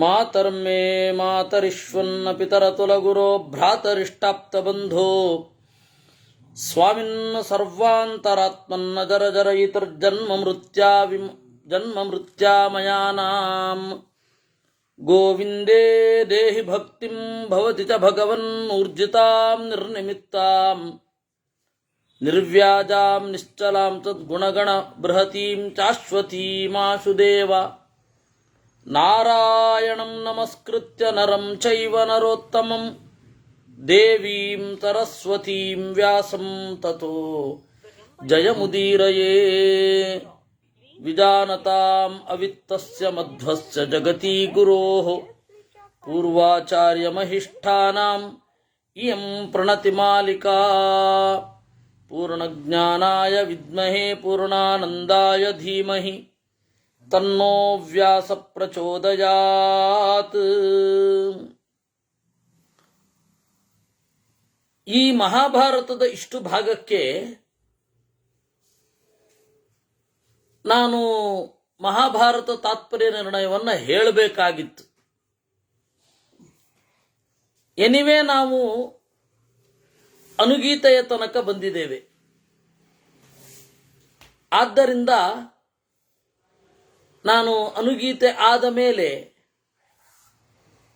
ಮಾತರ್ಮೇ ಮಾತರಿಶ್ವನ್ನ ಪಿತರತುಲಗುರೋ ಭ್ರಾತರಿಷ್ಟಾಪ್ತಬಂಧೋ ಸ್ವಾಮಿನ್ನ ಸರ್ವಾಂತರಾತ್ಮನ್ನ ಜರ ಜನ್ಮ ಮೃತ್ಯಾಮಯಾನಾಂ ಗೋವಿಂದೇ ದೇಹಿ ಭಕ್ತಿಂ ಭವತಿ ಚ ಭಗವನ್ ಊರ್ಜಿತಾಂ ನಿರ್ನಿಮಿತ್ತಾಂ ನಿರ್ವ್ಯಾಜಾಂ ನಿಶ್ಚಲಾಂ ತದ್ಗುಣಗಣ ಬೃಹತೀಂ ಚಾಶ್ವತೀಮಾಶುದೇವ ನಾರಾಯಣಂ ನಮಸ್ಕೃತ್ಯ ನರಂ ಚೈವ ನರೋತ್ತಮಂ ದೇವೀಂ ಸರಸ್ವತೀಂ ವ್ಯಾಸಂ ತತೋ ಜಯಮುದೀರಯೇ ವಿಜಾನತಾಂ ಅವಿತ್ತಸ್ಯ ಮಧ್ವಸ್ಯ ಜಗತಿ ಗುರೋಃ ಪೂರ್ವಾಚಾರ್ಯಮಹಿಷ್ಠಾನಾಂ ಇಯಂ ಪ್ರಣತಿಮಾಲಿಕಾ ಪೂರ್ಣಜ್ಞಾನಾಯ ವಿದ್ಮಹೇ ಪೂರ್ಣಾನಂದಾಯ ಧೀಮಹಿ ತನ್ನೋ ವ್ಯಾಸ ಪ್ರಚೋದಯಾತ್. ಈ ಮಹಾಭಾರತದ ಇಷ್ಟು ಭಾಗಕ್ಕೆ ನಾನು ಮಹಾಭಾರತ ತಾತ್ಪರ್ಯ ನಿರ್ಣಯವನ್ನು ಹೇಳಬೇಕಾಗಿತ್ತು. ಎನಿವೇ ನಾವು ಅನುಗೀತೆಯ ತನಕ ಬಂದಿದ್ದೇವೆ. ಆದ್ದರಿಂದ ನಾನು ಅನುಗೀತೆ ಆದ ಮೇಲೆ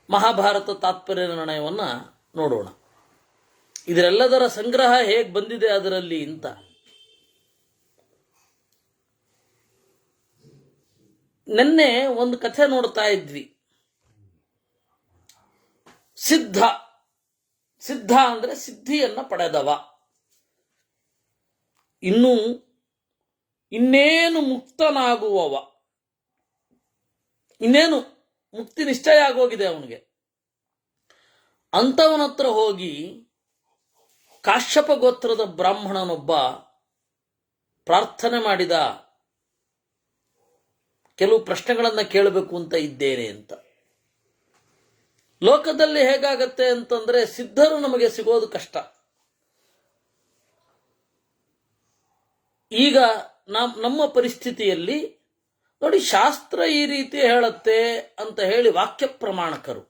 ಮಹಾಭಾರತ ತಾತ್ಪರ್ಯ ನಿರ್ಣಯವನ್ನು ನೋಡೋಣ. ಇದರೆಲ್ಲದರ ಸಂಗ್ರಹ ಹೇಗೆ ಬಂದಿದೆ ಅದರಲ್ಲಿ ಅಂತ. ನಿನ್ನೆ ಒಂದು ಕಥೆ ನೋಡ್ತಾ ಇದ್ವಿ. ಸಿದ್ಧ ಅಂದ್ರೆ ಸಿದ್ಧಿಯನ್ನ ಪಡೆದವ. ಇನ್ನೇನು ಮುಕ್ತನಾಗುವವ, ಇನ್ನೇನು ಮುಕ್ತಿ ನಿಶ್ಚಯ ಆಗೋಗಿದೆ ಅವನಿಗೆ. ಅಂಥವನ ಹತ್ರ ಹೋಗಿ ಕಾಶ್ಯಪ ಗೋತ್ರದ ಬ್ರಾಹ್ಮಣನೊಬ್ಬ ಪ್ರಾರ್ಥನೆ ಮಾಡಿದ, ಕೆಲವು ಪ್ರಶ್ನೆಗಳನ್ನು ಕೇಳಬೇಕು ಅಂತ ಇದ್ದೇನೆ ಅಂತ. ಲೋಕದಲ್ಲಿ ಹೇಗಾಗತ್ತೆ ಅಂತಂದ್ರೆ ಸಿದ್ಧರು ನಮಗೆ ಸಿಗೋದು ಕಷ್ಟ. ಈಗ ನಮ್ಮ ಪರಿಸ್ಥಿತಿಯಲ್ಲಿ ನೋಡಿ, ಶಾಸ್ತ್ರ ಈ ರೀತಿ ಹೇಳುತ್ತೆ ಅಂತ ಹೇಳಿ ವಾಕ್ಯ ಪ್ರಮಾಣಕರು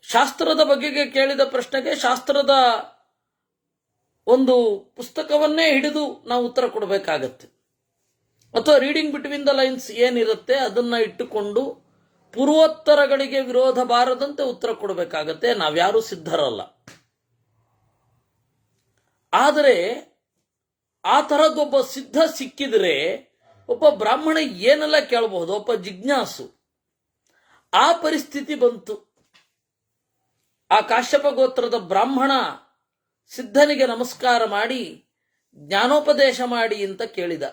ಶಾಸ್ತ್ರದ ಬಗೆಗೆ ಕೇಳಿದ ಪ್ರಶ್ನೆಗೆ ಶಾಸ್ತ್ರದ ಒಂದು ಪುಸ್ತಕವನ್ನೇ ಹಿಡಿದು ನಾವು ಉತ್ತರ ಕೊಡಬೇಕಾಗತ್ತೆ. ಅಥವಾ ರೀಡಿಂಗ್ ಬಿಟ್ವೀನ್ ದ ಲೈನ್ಸ್ ಏನಿರುತ್ತೆ ಅದನ್ನ ಇಟ್ಟುಕೊಂಡು ಪೂರ್ವೋತ್ತರಗಳಿಗೆ ವಿರೋಧ ಬಾರದಂತೆ ಉತ್ತರ ಕೊಡಬೇಕಾಗತ್ತೆ. ನಾವ್ಯಾರೂ ಸಿದ್ಧರಲ್ಲ. ಆದರೆ ಆ ಥರದ್ದೊಬ್ಬ ಸಿದ್ಧ ಸಿಕ್ಕಿದ್ರೆ ಒಬ್ಬ ಬ್ರಾಹ್ಮಣ ಏನೆಲ್ಲ ಕೇಳಬಹುದು, ಒಬ್ಬ ಜಿಜ್ಞಾಸು. ಆ ಪರಿಸ್ಥಿತಿ ಬಂತು. ಆ ಕಾಶ್ಯಪ ಗೋತ್ರದ ಬ್ರಾಹ್ಮಣ ಸಿದ್ಧನಿಗೆ ನಮಸ್ಕಾರ ಮಾಡಿ ಜ್ಞಾನೋಪದೇಶ ಮಾಡಿ ಅಂತ ಕೇಳಿದ.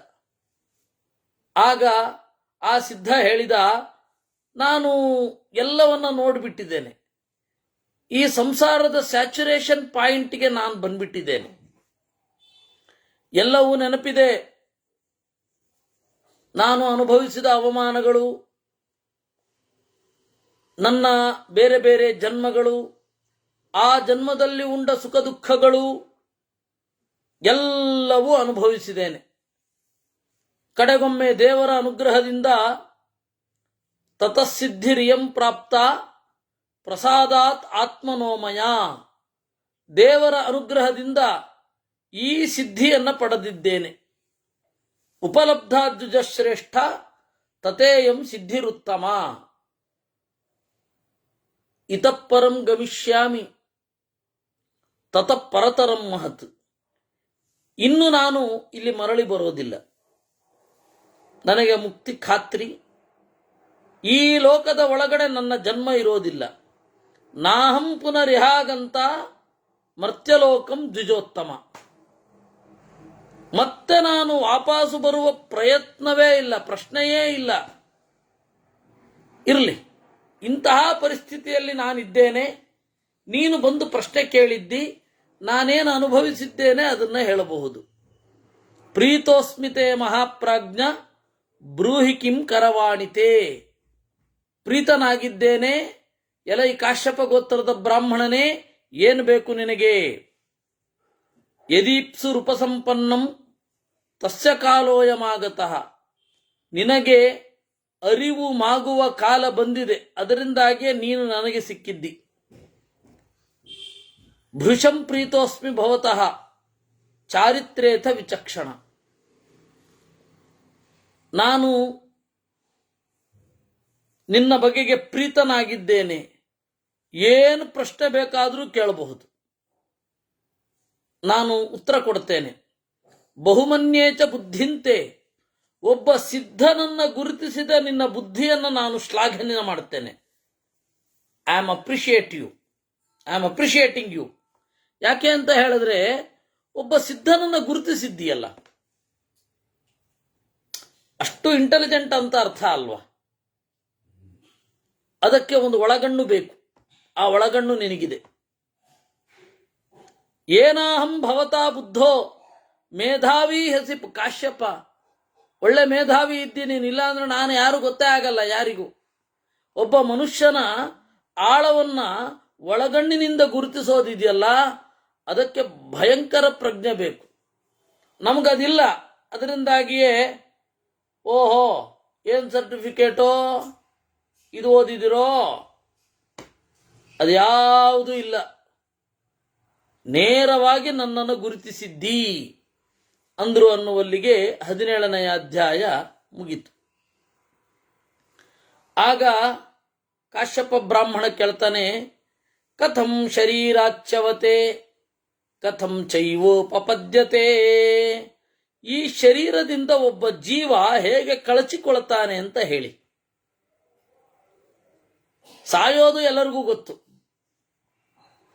ಆಗ ಆ ಸಿದ್ಧ ಹೇಳಿದ, ನಾನು ಎಲ್ಲವನ್ನ ನೋಡಿಬಿಟ್ಟಿದ್ದೇನೆ. ಈ ಸಂಸಾರದ ಸ್ಯಾಚುರೇಷನ್ ಪಾಯಿಂಟ್ಗೆ ನಾನು ಬಂದ್ಬಿಟ್ಟಿದ್ದೇನೆ. ಎಲ್ಲವೂ ನೆನಪಿದೆ. ನಾನು ಅನುಭವಿಸಿದ ಅವಮಾನಗಳು, ನನ್ನ ಬೇರೆ ಬೇರೆ ಜನ್ಮಗಳು, ಆ ಜನ್ಮದಲ್ಲಿ ಉಂಡ ಸುಖ ದುಃಖಗಳು ಎಲ್ಲವೂ ಅನುಭವಿಸಿದ್ದೇನೆ. ಕಡೆಗೊಮ್ಮೆ ದೇವರ ಅನುಗ್ರಹದಿಂದ ತತಸ್ಸಿದ್ಧಿರಿಯಂ ಪ್ರಾಪ್ತ ಪ್ರಸಾದಾತ್ ಆತ್ಮನೋಮಯ, ದೇವರ ಅನುಗ್ರಹದಿಂದ ಈ ಸಿದ್ಧಿಯನ್ನ ಪಡೆದಿದ್ದೇನೆ. ಉಪಲಬ್ಧಾದ್ಯುಜ ಶ್ರೇಷ್ಠ ತತೇಯಂ ಸಿದ್ಧಿರುತ್ತಮ, ಇತಃಪರಂ ಗಮಿಷ್ಯಾಮಿ ತತಃ ಪರತರಂ ಮಹತ್. ಇನ್ನು ನಾನು ಇಲ್ಲಿ ಮರಳಿ ಬರೋದಿಲ್ಲ. ನನಗೆ ಮುಕ್ತಿ ಖಾತ್ರಿ. ಈ ಲೋಕದ ಒಳಗಡೆ ನನ್ನ ಜನ್ಮ ಇರೋದಿಲ್ಲ. ನಾಹಂ ಪುನರಿಹಾಗಂತ ಮರ್ತ್ಯಲೋಕಂ ದ್ವಿಜೋತ್ತಮ. ಮತ್ತೆ ನಾನು ವಾಪಸ್ಸು ಬರುವ ಪ್ರಯತ್ನವೇ ಇಲ್ಲ, ಪ್ರಶ್ನೆಯೇ ಇಲ್ಲ. ಇರಲಿ, ಇಂತಹ ಪರಿಸ್ಥಿತಿಯಲ್ಲಿ ನಾನಿದ್ದೇನೆ. ನೀನು ಬಂದು ಪ್ರಶ್ನೆ ಕೇಳಿದ್ದಿ, ನಾನೇನು ಅನುಭವಿಸಿದ್ದೇನೆ ಅದನ್ನ ಹೇಳಬಹುದು. ಪ್ರೀತೋಸ್ಮಿತೆ ಮಹಾಪ್ರಾಜ್ಞ ಬ್ರೂಹಿ ಕಿಂ ಕರವಾಣಿತೆ. ಪ್ರೀತನಾಗಿದ್ದೇನೆ, ಎಲೈ ಕಾಶ್ಯಪ ಗೋತ್ರದ ಬ್ರಾಹ್ಮಣನೇ, ಏನು ಬೇಕು ನಿನಗೆ? ಯದೀಪ್ಸು ರೂಪಸಂಪನ್ನಂ ತಸ್ಯ ಕಾಲೋಯಮಾಗತಃ. ನಿನಗೆ ಅರಿವು ಮಾಗುವ ಕಾಲ ಬಂದಿದೆ, ಅದರಿಂದಾಗಿಯೇ ನೀನು ನನಗೆ ಸಿಕ್ಕಿದ್ದಿ. ಭೃಶಂ ಪ್ರೀತೋಸ್ಮಿ ಭವತಃ ಚಾರಿತ್ರೇಥ ವಿಚಕ್ಷಣ. ನಾನು ನಿನ್ನ ಬಗೆಗೆ ಪ್ರೀತನಾಗಿದ್ದೇನೆ, ಏನು ಪ್ರಶ್ನೆ ಬೇಕಾದರೂ ಕೇಳಬಹುದು, ನಾನು ಉತ್ತರ ಕೊಡ್ತೇನೆ. ಬಹುಮನ್ಯೇಚ ಬುದ್ಧಿಂತೆ, ಒಬ್ಬ ಸಿದ್ಧನನ್ನ ಗುರುತಿಸಿದ ನಿನ್ನ ಬುದ್ಧಿಯನ್ನು ನಾನು ಶ್ಲಾಘನೆ ಮಾಡುತ್ತೇನೆ. I am appreciating you. ಯಾಕೆ ಅಂತ ಹೇಳಿದ್ರೆ, ಒಬ್ಬ ಸಿದ್ಧನನ್ನ ಗುರುತಿಸಿದ್ದೀಯಲ್ಲ, ಅಷ್ಟು ಇಂಟೆಲಿಜೆಂಟ್ ಅಂತ ಅರ್ಥ ಅಲ್ವಾ? ಅದಕ್ಕೆ ಒಂದು ಒಳಗಣ್ಣು ಬೇಕು, ಆ ಒಳಗಣ್ಣು ನಿನಗಿದೆ. ಏನಾಹಂ ಭವತಾ ಬುದ್ಧೋ ಮೇಧಾವಿ ಹಸಿ ಕಾಶ್ಯಪ. ಒಳ್ಳೆ ಮೇಧಾವಿ ಇದ್ದೀನಿ, ಇಲ್ಲ ಅಂದ್ರೆ ನಾನು ಯಾರು ಗೊತ್ತೇ ಆಗಲ್ಲ ಯಾರಿಗೂ. ಒಬ್ಬ ಮನುಷ್ಯನ ಆಳವನ್ನ ಒಳಗಣ್ಣಿನಿಂದ ಗುರುತಿಸೋದಿದೆಯಲ್ಲ, ಅದಕ್ಕೆ ಭಯಂಕರ ಪ್ರಜ್ಞೆ ಬೇಕು. ನಮಗದಿಲ್ಲ. ಅದರಿಂದಾಗಿಯೇ ಓಹೋ ಏನು ಸರ್ಟಿಫಿಕೇಟೋ, ಇದು ಓದಿದಿರೋ, ಅದ್ಯಾವುದೂ ಇಲ್ಲ. ನೇರವಾಗಿ ನನ್ನನ್ನು ಗುರುತಿಸಿದ್ದೀ ಅಂದ್ರು ಅನ್ನುವಲ್ಲಿಗೆ 17ನೇ ಅಧ್ಯಾಯ ಮುಗೀತು. ಆಗ ಕಾಶ್ಯಪ ಬ್ರಾಹ್ಮಣ ಕೇಳ್ತಾನೆ, ಕಥಂ ಶರೀರಾಚ್ಯವತೆ ಕಥಂ ಚೈವೋಪಪದ್ಯತೆ. ಈ ಶರೀರದಿಂದ ಒಬ್ಬ ಜೀವ ಹೇಗೆ ಕಳಚಿಕೊಳ್ತಾನೆ ಅಂತ ಹೇಳಿ. ಸಾಯೋದು ಎಲ್ಲರಿಗೂ ಗೊತ್ತು,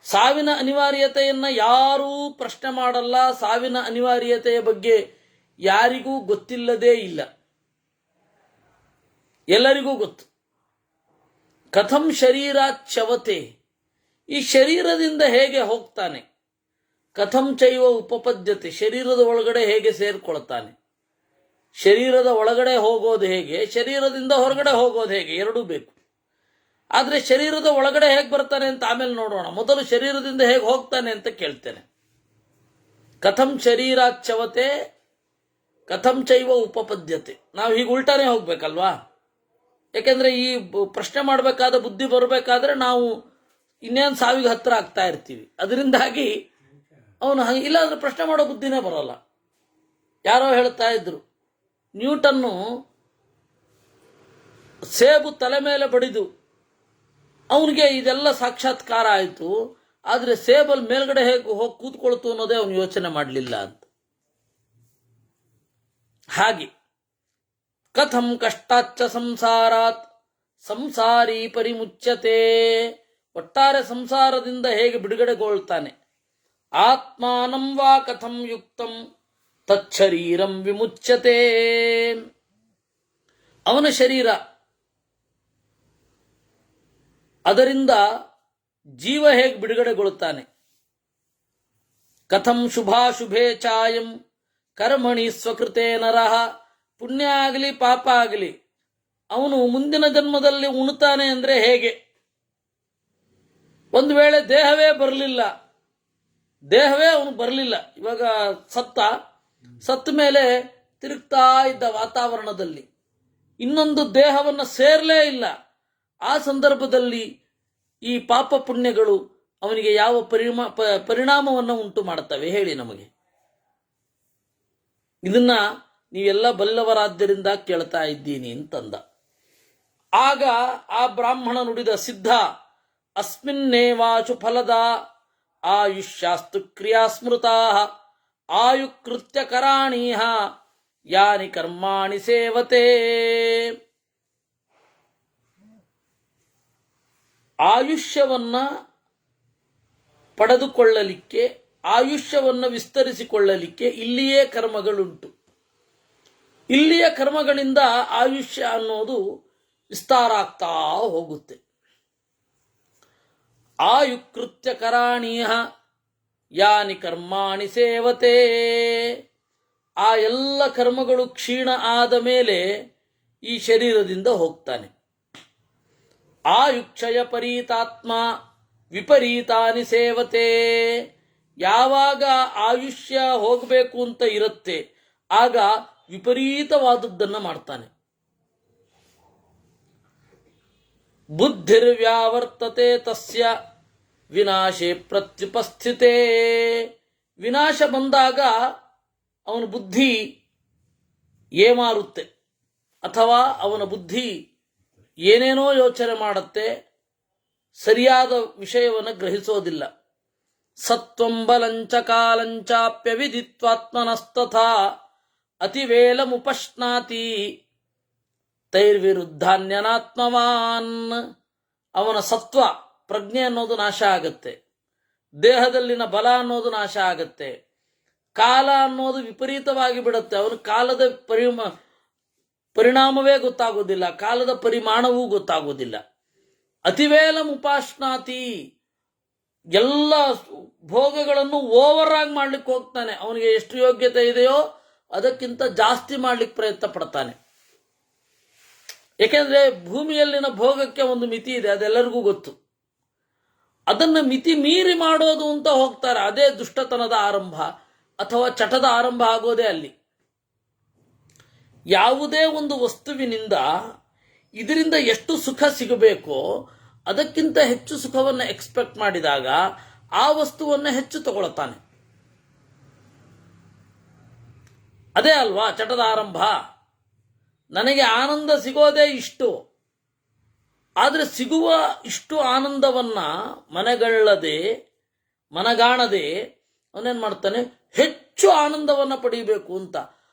ಸಾವಿನ ಅನಿವಾರ್ಯತೆಯನ್ನ ಯಾರೂ ಪ್ರಶ್ನೆ ಮಾಡಲ್ಲ. ಸಾವಿನ ಅನಿವಾರ್ಯತೆಯ ಬಗ್ಗೆ ಯಾರಿಗೂ ಗೊತ್ತಿಲ್ಲದೇ ಇಲ್ಲ, ಎಲ್ಲರಿಗೂ ಗೊತ್ತು. ಕಥಂ ಶರೀರಾಚ್ಯವತೆ, ಈ ಶರೀರದಿಂದ ಹೇಗೆ ಹೋಗ್ತಾನೆ. ಕಥಂ ಚೈವ ಉಪಪದ್ಯತೆ, ಶರೀರದ ಒಳಗಡೆ ಹೇಗೆ ಸೇರ್ಕೊಳ್ತಾನೆ. ಶರೀರದ ಒಳಗಡೆ ಹೋಗೋದು ಹೇಗೆ, ಶರೀರದಿಂದ ಹೊರಗಡೆ ಹೋಗೋದು ಹೇಗೆ, ಎರಡೂ ಬೇಕು. ಆದರೆ ಶರೀರದ ಒಳಗಡೆ ಹೇಗೆ ಬರ್ತಾನೆ ಅಂತ ಆಮೇಲೆ ನೋಡೋಣ. ಮೊದಲು ಶರೀರದಿಂದ ಹೇಗೆ ಹೋಗ್ತಾನೆ ಅಂತ ಕೇಳ್ತೇನೆ. ಕಥಂ ಶರೀರಾಚ್ಯವತೆ ಕಥಂ ಚೈವ ಉಪಪದ್ಯತೆ. ನಾವು ಹೀಗೆ ಉಲ್ಟಾನೇ ಹೋಗ್ಬೇಕಲ್ವಾ? ಯಾಕೆಂದ್ರೆ ಈ ಪ್ರಶ್ನೆ ಮಾಡಬೇಕಾದ ಬುದ್ಧಿ ಬರಬೇಕಾದ್ರೆ ನಾವು ಇನ್ನೇನು ಸಾವಿಗೆ ಹತ್ರ ಆಗ್ತಾ ಇರ್ತೀವಿ. ಅದರಿಂದಾಗಿ ಅವನು ಇಲ್ಲಾಂದ್ರೆ ಪ್ರಶ್ನೆ ಮಾಡೋ ಬುದ್ಧಿನೇ ಬರೋಲ್ಲ. ಯಾರೋ ಹೇಳ್ತಾ ಇದ್ರು, ನ್ಯೂಟನ್ನು ಸೇಬು ತಲೆ ಮೇಲೆ ಬಡಿದು ಅವನಿಗೆ ಇದೆಲ್ಲ ಸಾಕ್ಷಾತ್ಕಾರ ಆಯಿತು, ಆದರೆ ಸೇಬಲ್ ಮೇಲ್ಗಡೆ ಹೇಗೆ ಹೋಗಿ ಕೂತ್ಕೊಳ್ತು ಅನ್ನೋದೇ ಅವನು ಯೋಚನೆ ಮಾಡಲಿಲ್ಲ ಅಂತ. ಹಾಗೆ ಕಥಂ ಕಷ್ಟಾಚ್ಚ ಸಂಸಾರಾತ್ ಸಂಸಾರಿ ಪರಿಮುಚ್ಯತೆ, ಒಟ್ಟಾರೆ ಸಂಸಾರದಿಂದ ಹೇಗೆ ಬಿಡುಗಡೆಗೊಳ್ತಾನೆ. ಆತ್ಮಾನಂ ವಾ ಕಥಂ ಯುಕ್ತಂ ತಚ್ಚರೀರಂ ವಿಮುಚ್ಯತೆ, ಅವನ ಶರೀರ, ಅದರಿಂದ ಜೀವ ಹೇಗೆ ಬಿಡುಗಡೆಗೊಳ್ತಾನೆ. ಕಥಂ ಶುಭಾಶುಭೇ ಚಾಯಂ ಕರ್ಮಣಿ ಸ್ವಕೃತೇ ನರಃ, ಪುಣ್ಯ ಆಗಲಿ ಪಾಪ ಆಗಲಿ ಅವನು ಮುಂದಿನ ಜನ್ಮದಲ್ಲಿ ಉಣ್ತಾನೆ ಅಂದ್ರೆ ಹೇಗೆ. ಒಂದು ವೇಳೆ ದೇಹವೇ ಅವನು ಬರಲಿಲ್ಲ, ಇವಾಗ ಸತ್ತ ಮೇಲೆ ತಿರುಗ್ತಾ ಇದ್ದ ವಾತಾವರಣದಲ್ಲಿ ಇನ್ನೊಂದು ದೇಹವನ್ನು ಸೇರಲೇ ಇಲ್ಲ, ಆ ಸಂದರ್ಭದಲ್ಲಿ ಈ ಪಾಪ ಪುಣ್ಯಗಳು ಅವನಿಗೆ ಯಾವ ಪರಿಣಾಮವನ್ನು ಉಂಟು ಮಾಡುತ್ತವೆ ಹೇಳಿ ನಮಗೆ. ಇದನ್ನ ನೀವೆಲ್ಲ ಬಲ್ಲವರಾದ್ದರಿಂದ ಕೇಳ್ತಾ ಇದ್ದೀನಿ ಅಂತಂದ. ಆಗ ಆ ಬ್ರಾಹ್ಮಣ ನುಡಿದ, ಸಿದ್ಧ ಅಸ್ಮಿನ್ನೇವಾಚು ಫಲದ ಆಯುಷ್ಯಾಸ್ತು ಕ್ರಿಯಾಸ್ಮೃತಾ ಆಯುಕೃತ್ಯ ಕರಾಣೀಹ ಯಾನಿ ಕರ್ಮಾಣಿ ಸೇವತೆ. ಆಯುಷ್ಯವನ್ನ ಪಡೆದುಕೊಳ್ಳಲಿಕ್ಕೆ, ಆಯುಷ್ಯವನ್ನು ವಿಸ್ತರಿಸಿಕೊಳ್ಳಲಿಕ್ಕೆ ಇಲ್ಲಿಯೇ ಕರ್ಮಗಳುಂಟು. ಇಲ್ಲಿಯ ಕರ್ಮಗಳಿಂದ ಆಯುಷ್ಯ ಅನ್ನೋದು ವಿಸ್ತಾರ ಆಗ್ತಾ ಹೋಗುತ್ತೆ. ಆಯುಕೃತ್ಯ ಕರಾಣೀಹ ಯಾನಿ ಕರ್ಮಾಣಿ ಸೇವತೆ, ಆ ಎಲ್ಲ ಕರ್ಮಗಳು ಕ್ಷೀಣ ಆದ ಮೇಲೆ ಈ ಶರೀರದಿಂದ ಹೋಗ್ತಾನೆ. ಆಯುಕ್ಷಯ ಪರೀತಾತ್ಮ ವಿಪರೀತಾನಿ ಸೇವತೆ, ಯಾವಾಗ ಆಯುಷ್ಯ ಹೋಗಬೇಕು ಅಂತ ಇರುತ್ತೆ ಆಗ ವಿಪರೀತವಾದದ್ದನ್ನು ಮಾಡ್ತಾನೆ. ಬುದ್ಧಿರ್ವ್ಯಾವರ್ತತೆ ತಸ್ಯ ವಿನಾಶೇ ಪ್ರತ್ಯುಪಸ್ಥಿತೇ. ವಿನಾಶ ಬಂದಾಗ ಅವನ ಬುದ್ಧಿ ಏಮಾರುತ್ತೆ, ಅಥವಾ ಅವನ ಬುದ್ಧಿ ಏನೇನೋ ಯೋಚನೆ ಮಾಡುತ್ತೆ, ಸರಿಯಾದ ವಿಷಯವನ್ನು ಗ್ರಹಿಸೋದಿಲ್ಲ. ಸತ್ವಂ ಬಲಂಚ ಕಾಲಂಚಾಪ್ಯವಿದಿತ್ವಾತ್ಮನಸ್ತಥಾ ಅತಿವೇಲಮುಪಶ್ನಾತಿ ತೈರ್ವಿರುದ್ಧಾನ್ಯನಾತ್ಮವಾನ್. ಅವನ ಸತ್ವ ಪ್ರಜ್ಞೆ ಅನ್ನೋದು ನಾಶ ಆಗತ್ತೆ, ದೇಹದಲ್ಲಿನ ಬಲ ಅನ್ನೋದು ನಾಶ ಆಗತ್ತೆ, ಕಾಲ ಅನ್ನೋದು ವಿಪರೀತವಾಗಿ ಬಿಡುತ್ತೆ. ಅವನ ಕಾಲದ ಪರಿಣಾಮವೇ ಗೊತ್ತಾಗೋದಿಲ್ಲ, ಕಾಲದ ಪರಿಮಾಣವೂ ಗೊತ್ತಾಗೋದಿಲ್ಲ. ಅತಿವೇಲಂ ಉಪಾಶ್ನಾತಿ, ಎಲ್ಲ ಭೋಗಗಳನ್ನು ಓವರ್ ಆಗಿ ಮಾಡ್ಲಿಕ್ಕೆ ಹೋಗ್ತಾನೆ. ಅವನಿಗೆ ಎಷ್ಟು ಯೋಗ್ಯತೆ ಇದೆಯೋ ಅದಕ್ಕಿಂತ ಜಾಸ್ತಿ ಮಾಡ್ಲಿಕ್ಕೆ ಪ್ರಯತ್ನ ಪಡ್ತಾನೆ. ಏಕೆಂದ್ರೆ ಭೂಮಿಯಲ್ಲಿನ ಭೋಗಕ್ಕೆ ಒಂದು ಮಿತಿ ಇದೆ, ಅದೆಲ್ಲರಿಗೂ ಗೊತ್ತು. ಅದನ್ನು ಮಿತಿ ಮೀರಿ ಮಾಡೋದು ಅಂತ ಹೋಗ್ತಾರೆ. ಅದೇ ದುಷ್ಟತನದ ಆರಂಭ ಅಥವಾ ಚಟದ ಆರಂಭ ಆಗೋದೇ ಅಲ್ಲಿ. ಯಾವುದೇ ಒಂದು ವಸ್ತುವಿನಿಂದ ಇದರಿಂದ ಎಷ್ಟು ಸುಖ ಸಿಗಬೇಕೋ ಅದಕ್ಕಿಂತ ಹೆಚ್ಚು ಸುಖವನ್ನು ಎಕ್ಸ್ಪೆಕ್ಟ್ ಮಾಡಿದಾಗ ಆ ವಸ್ತುವನ್ನು ಹೆಚ್ಚು ತಗೊಳ್ತಾನೆ. ಅದೇ ಅಲ್ವಾ ಚಟದ ಆರಂಭ. ನನಗೆ ಆನಂದ ಸಿಗೋದೇ ಇಷ್ಟು, ಆದರೆ ಸಿಗುವ ಇಷ್ಟು ಆನಂದವನ್ನ ಮನಗಾಣದೆ ಅವನೇನ್ ಮಾಡ್ತಾನೆ, ಹೆಚ್ಚು ಆನಂದವನ್ನ ಪಡೀಬೇಕು ಅಂತ.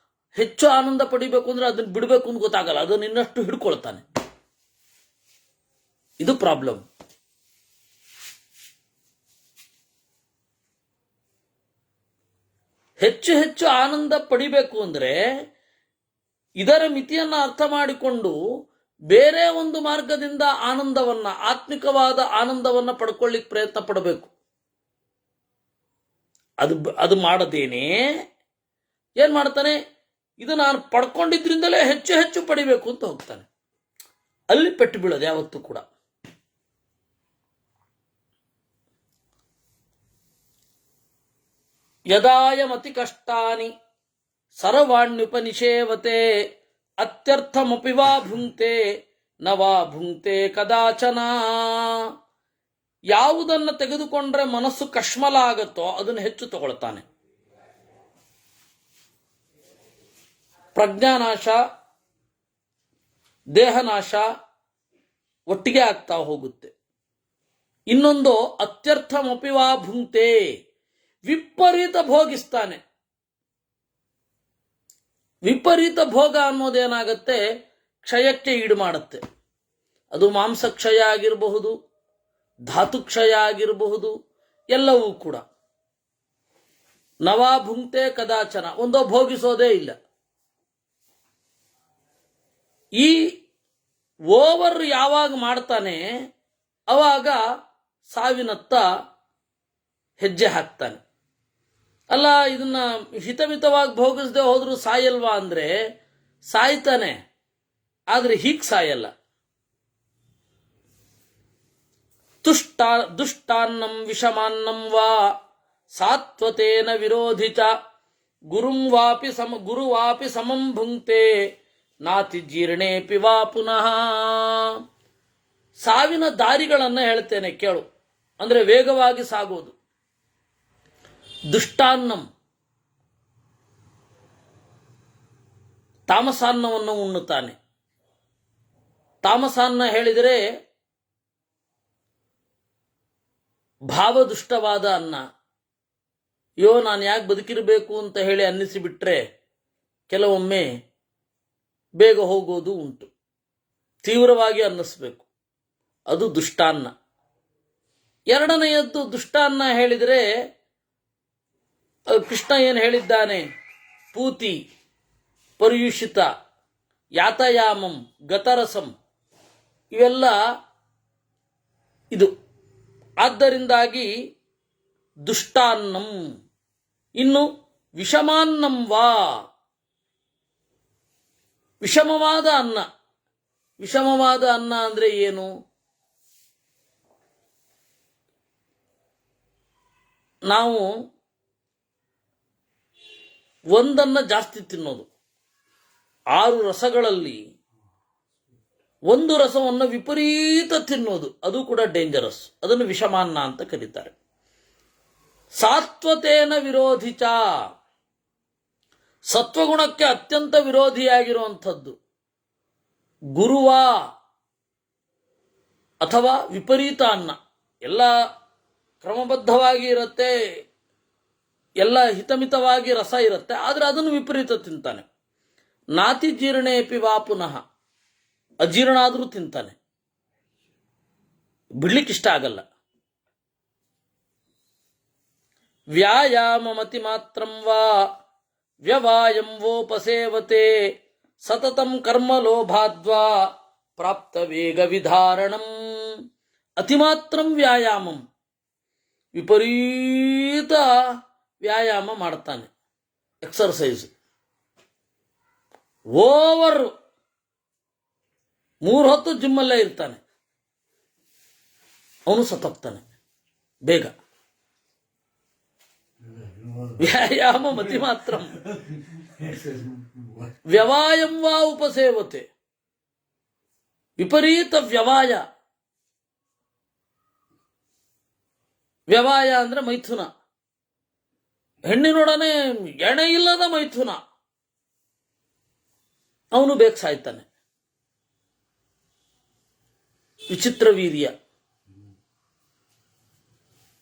ಹೆಚ್ಚು ಆನಂದ ಪಡಿಬೇಕು ಅಂದ್ರೆ ಅದನ್ನ ಬಿಡಬೇಕು ಅಂತ ಗೊತ್ತಾಗಲ್ಲ, ಅದನ್ನ ಇನ್ನಷ್ಟು ಹಿಡ್ಕೊಳ್ತಾನೆ. ಇದು ಪ್ರಾಬ್ಲಮ್. ಹೆಚ್ಚು ಹೆಚ್ಚು ಆನಂದ ಪಡಿಬೇಕು ಅಂದ್ರೆ ಇದರ ಮಿತಿಯನ್ನ ಅರ್ಥ ಮಾಡಿಕೊಂಡು ಬೇರೆ ಒಂದು ಮಾರ್ಗದಿಂದ ಆನಂದವನ್ನ, ಆತ್ಮಿಕವಾದ ಆನಂದವನ್ನ ಪಡ್ಕೊಳ್ಳಿಕ್ ಪ್ರಯತ್ನ ಪಡಬೇಕು. ಅದು ಮಾಡದೇನೆ ಏನ್ ಮಾಡ್ತಾನೆ, ಇದು ನಾನು ಪಡ್ಕೊಂಡಿದ್ರಿಂದಲೇ ಹೆಚ್ಚು ಹೆಚ್ಚು ಪಡಿಬೇಕು ಅಂತ ಹೋಗ್ತಾನೆ. ಅಲ್ಲಿ ಪೆಟ್ಟು ಬೀಳೋದು ಯಾವತ್ತೂ ಕೂಡ. ಯದಾಯಮತಿ ಕಷ್ಟಾನಿ ಸರ್ವಾಣ್ಯುಪನಿಷೇವತೆ ಅತ್ಯರ್ಥಮಪಿ ವಾ ಭುಂಕ್ತೆ ನ ವಾ ಭುಂಕ್ತೆ ಕದಾಚನ. ಯಾವುದನ್ನು ತೆಗೆದುಕೊಂಡ್ರೆ ಮನಸ್ಸು ಕಶ್ಮಲ ಆಗತ್ತೋ ಅದನ್ನು ಹೆಚ್ಚು ತಗೊಳ್ತಾನೆ. ಪ್ರಜ್ಞಾನಾಶ, ದೇಹನಾಶ ಒಟ್ಟಿಗೆ ಆಗ್ತಾ ಹೋಗುತ್ತೆ. ಇನ್ನೊಂದು ಅತ್ಯರ್ಥಮಪಿ ವಾ ಭುಂಕ್ತೆ, ವಿಪರೀತ ಭೋಗಿಸ್ತಾನೆ. ವಿಪರೀತ ಭೋಗ ಅನ್ನೋದೇನಾಗತ್ತೆ, ಕ್ಷಯಕ್ಕೆ ಈಡು ಮಾಡುತ್ತೆ. ಅದು ಮಾಂಸಕ್ಷಯ ಆಗಿರಬಹುದು, ಧಾತುಕ್ಷಯ ಆಗಿರಬಹುದು, ಎಲ್ಲವೂ ಕೂಡ. ನವಾ ಭುಂಕ್ತೆ ಕದಾಚನ, ಒಂದೋ ಭೋಗಿಸೋದೇ ಇಲ್ಲ. ಈ ಓವರ್ ಯಾವಾಗ ಮಾಡ್ತಾನೆ ಅವಾಗ ಸಾವಿನತ್ತ ಹೆಜ್ಜೆ ಹಾಕ್ತಾನೆ. ಅಲ್ಲ, ಇದನ್ನ ಹಿತಮಿತವಾಗಿ ಭೋಗಿಸದೆ ಹೋದ್ರೂ ಸಾಯಲ್ವಾ ಅಂದ್ರೆ ಸಾಯ್ತಾನೆ, ಆದ್ರೆ ಹೀಗ್ ಸಾಯಲ್ಲ. ದುಷ್ಟಾನ್ನಂ ವಿಷಮಾನ್ನಂ ವಾ ಸಾತ್ವತೇನ ವಿರೋಧಿತ ಗುರುವಾಪಿ ಸಮಂ ಭುಂಕ್ತೆ ನಾತಿ ಜೀರ್ಣೇಪಿ ವಾ ಪುನಃ. ಸಾವಿನ ದಾರಿಗಳನ್ನ ಹೇಳ್ತೇನೆ ಕೇಳು, ಅಂದ್ರೆ ವೇಗವಾಗಿ ಸಾಗೋದು. ದುಷ್ಟಾನ್ನಂ, ತಾಮಸಾನ್ನವನ್ನು ಉಣ್ಣುತ್ತಾನೆ. ತಾಮಸಾನ್ನ ಹೇಳಿದರೆ ಭಾವದುಷ್ಟವಾದ ಅನ್ನ. ನಾನು ಯಾಕೆ ಬದುಕಿರಬೇಕು ಅಂತ ಹೇಳಿ ಅನ್ನಿಸಿಬಿಟ್ರೆ ಕೆಲವೊಮ್ಮೆ ಬೇಗ ಹೋಗೋದು ಉಂಟು. ತೀವ್ರವಾಗಿ ಅನ್ನಿಸ್ಬೇಕು, ಅದು ದುಷ್ಟಾನ್ನ. ಎರಡನೆಯದ್ದು ದುಷ್ಟಾನ್ನ ಹೇಳಿದರೆ ಕೃಷ್ಣ ಏನು ಹೇಳಿದ್ದಾನೆ, ಪೂತಿ, ಪರ್ಯುಷಿತ, ಯಾತಯಾಮಂ, ಗತರಸಂ, ಇವೆಲ್ಲ ಇದು. ಆದ್ದರಿಂದಾಗಿ ದುಷ್ಟಾನ್ನಂ. ಇನ್ನು ವಿಷಮಾನ್ನಂ ವಾ, ವಿಷಮವಾದ ಅನ್ನ. ವಿಷಮವಾದ ಅನ್ನ ಅಂದ್ರೆ ಏನು? ನಾವು ಒಂದನ್ನ ಜಾಸ್ತಿ ತಿನ್ನೋದು. 6 ರಸಗಳಲ್ಲಿ ಒಂದು ರಸವನ್ನು ವಿಪರೀತ ತಿನ್ನೋದು ಅದು ಕೂಡ ಡೇಂಜರಸ್. ಅದನ್ನು ವಿಷಮಾನ್ನ ಅಂತ ಕರೀತಾರೆ. ಸಾತ್ವತೇನ ವಿರೋಧಿಚ, ಸತ್ವಗುಣಕ್ಕೆ ಅತ್ಯಂತ ವಿರೋಧಿಯಾಗಿರುವಂಥದ್ದು ಗುರುವ ಅಥವಾ ವಿಪರೀತ ಅನ್ನ. ಎಲ್ಲ ಕ್ರಮಬದ್ಧವಾಗಿ ಇರುತ್ತೆ, ಎಲ್ಲ ಹಿತಮಿತವಾಗಿ ರಸ ಇರುತ್ತೆ, ಆದರೆ ಅದನ್ನು ವಿಪರೀತ ತಿಂತಾನೆ. ನಾತಿ ಜೀರ್ಣೇಪಿ ವಾ ಪುನಃ, ಅಜೀರ್ಣ ಆದರೂ ತಿಂತಾನೆ, ಬಿಡ್ಲಿಕ್ಕಿಷ್ಟ ಆಗಲ್ಲ. ವ್ಯಾಯಾಮಮತಿ ಮಾತ್ರಂ ವಾ ವ್ಯವಾಯಂ ವೋಪಸೇವತೆ ಸತತಂ ಕರ್ಮ ಲೋಭಾದ್ವಾ ಪ್ರಾಪ್ತ ವೇಗ ವಿಧಾರಣಂ. ಅತಿಮಾತ್ರಂ ವ್ಯಾಯಾಮಂ, ವಿಪರೀತ ವ್ಯಾಯಾಮ ಮಾಡ್ತಾನೆ, ಎಕ್ಸರ್ಸೈಸ್ ಓವರ್, 3 ಹೊತ್ತು ಜಿಮ್ಮಲ್ಲೇ ಇರ್ತಾನೆ, ಅವನು ಸತ್ತೋಗ್ತಾನೆ ಬೇಗ. ವ್ಯಾಯಾಮ ಮತಿ ಮಾತ್ರ ವ್ಯವಾಯಂ ವಾ ಉಪಸೇವತೆ, ವಿಪರೀತ ವ್ಯವಾಯ. ವ್ಯವಾಯ ಅಂದ್ರೆ ಮೈಥುನ, ಹೆಣ್ಣಿನೊಡನೆ ಎಣೆ ಇಲ್ಲದ ಮೈಥುನ, ಅವನು ಬೇಗ ಸಾಯ್ತಾನೆ. ವಿಚಿತ್ರ ವೀರ್ಯ.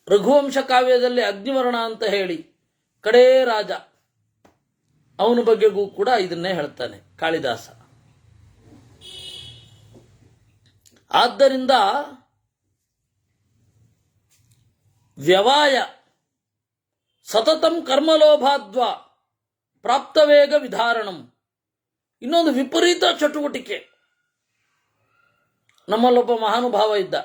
ರಘುವಂಶ ಕಾವ್ಯದಲ್ಲಿ ಅಗ್ನಿವರ್ಣ ಅಂತ ಹೇಳಿ ಕಡೇ ರಾಜ, ಅವನ ಬಗ್ಗೆಗೂ ಕೂಡ ಇದನ್ನೇ ಹೇಳ್ತಾನೆ ಕಾಳಿದಾಸ. ಆದ್ದರಿಂದ ವ್ಯವಾಯ ಸತತಂ ಕರ್ಮಲೋಭಾದ್ವಾ ಪ್ರಾಪ್ತವೇಗ ವಿಧಾರಣಂ. ಇನ್ನೊಂದು ವಿಪರೀತ ಚಟುವಟಿಕೆ. ನಮ್ಮಲ್ಲೊಬ್ಬ ಮಹಾನುಭಾವ ಇದ್ದ,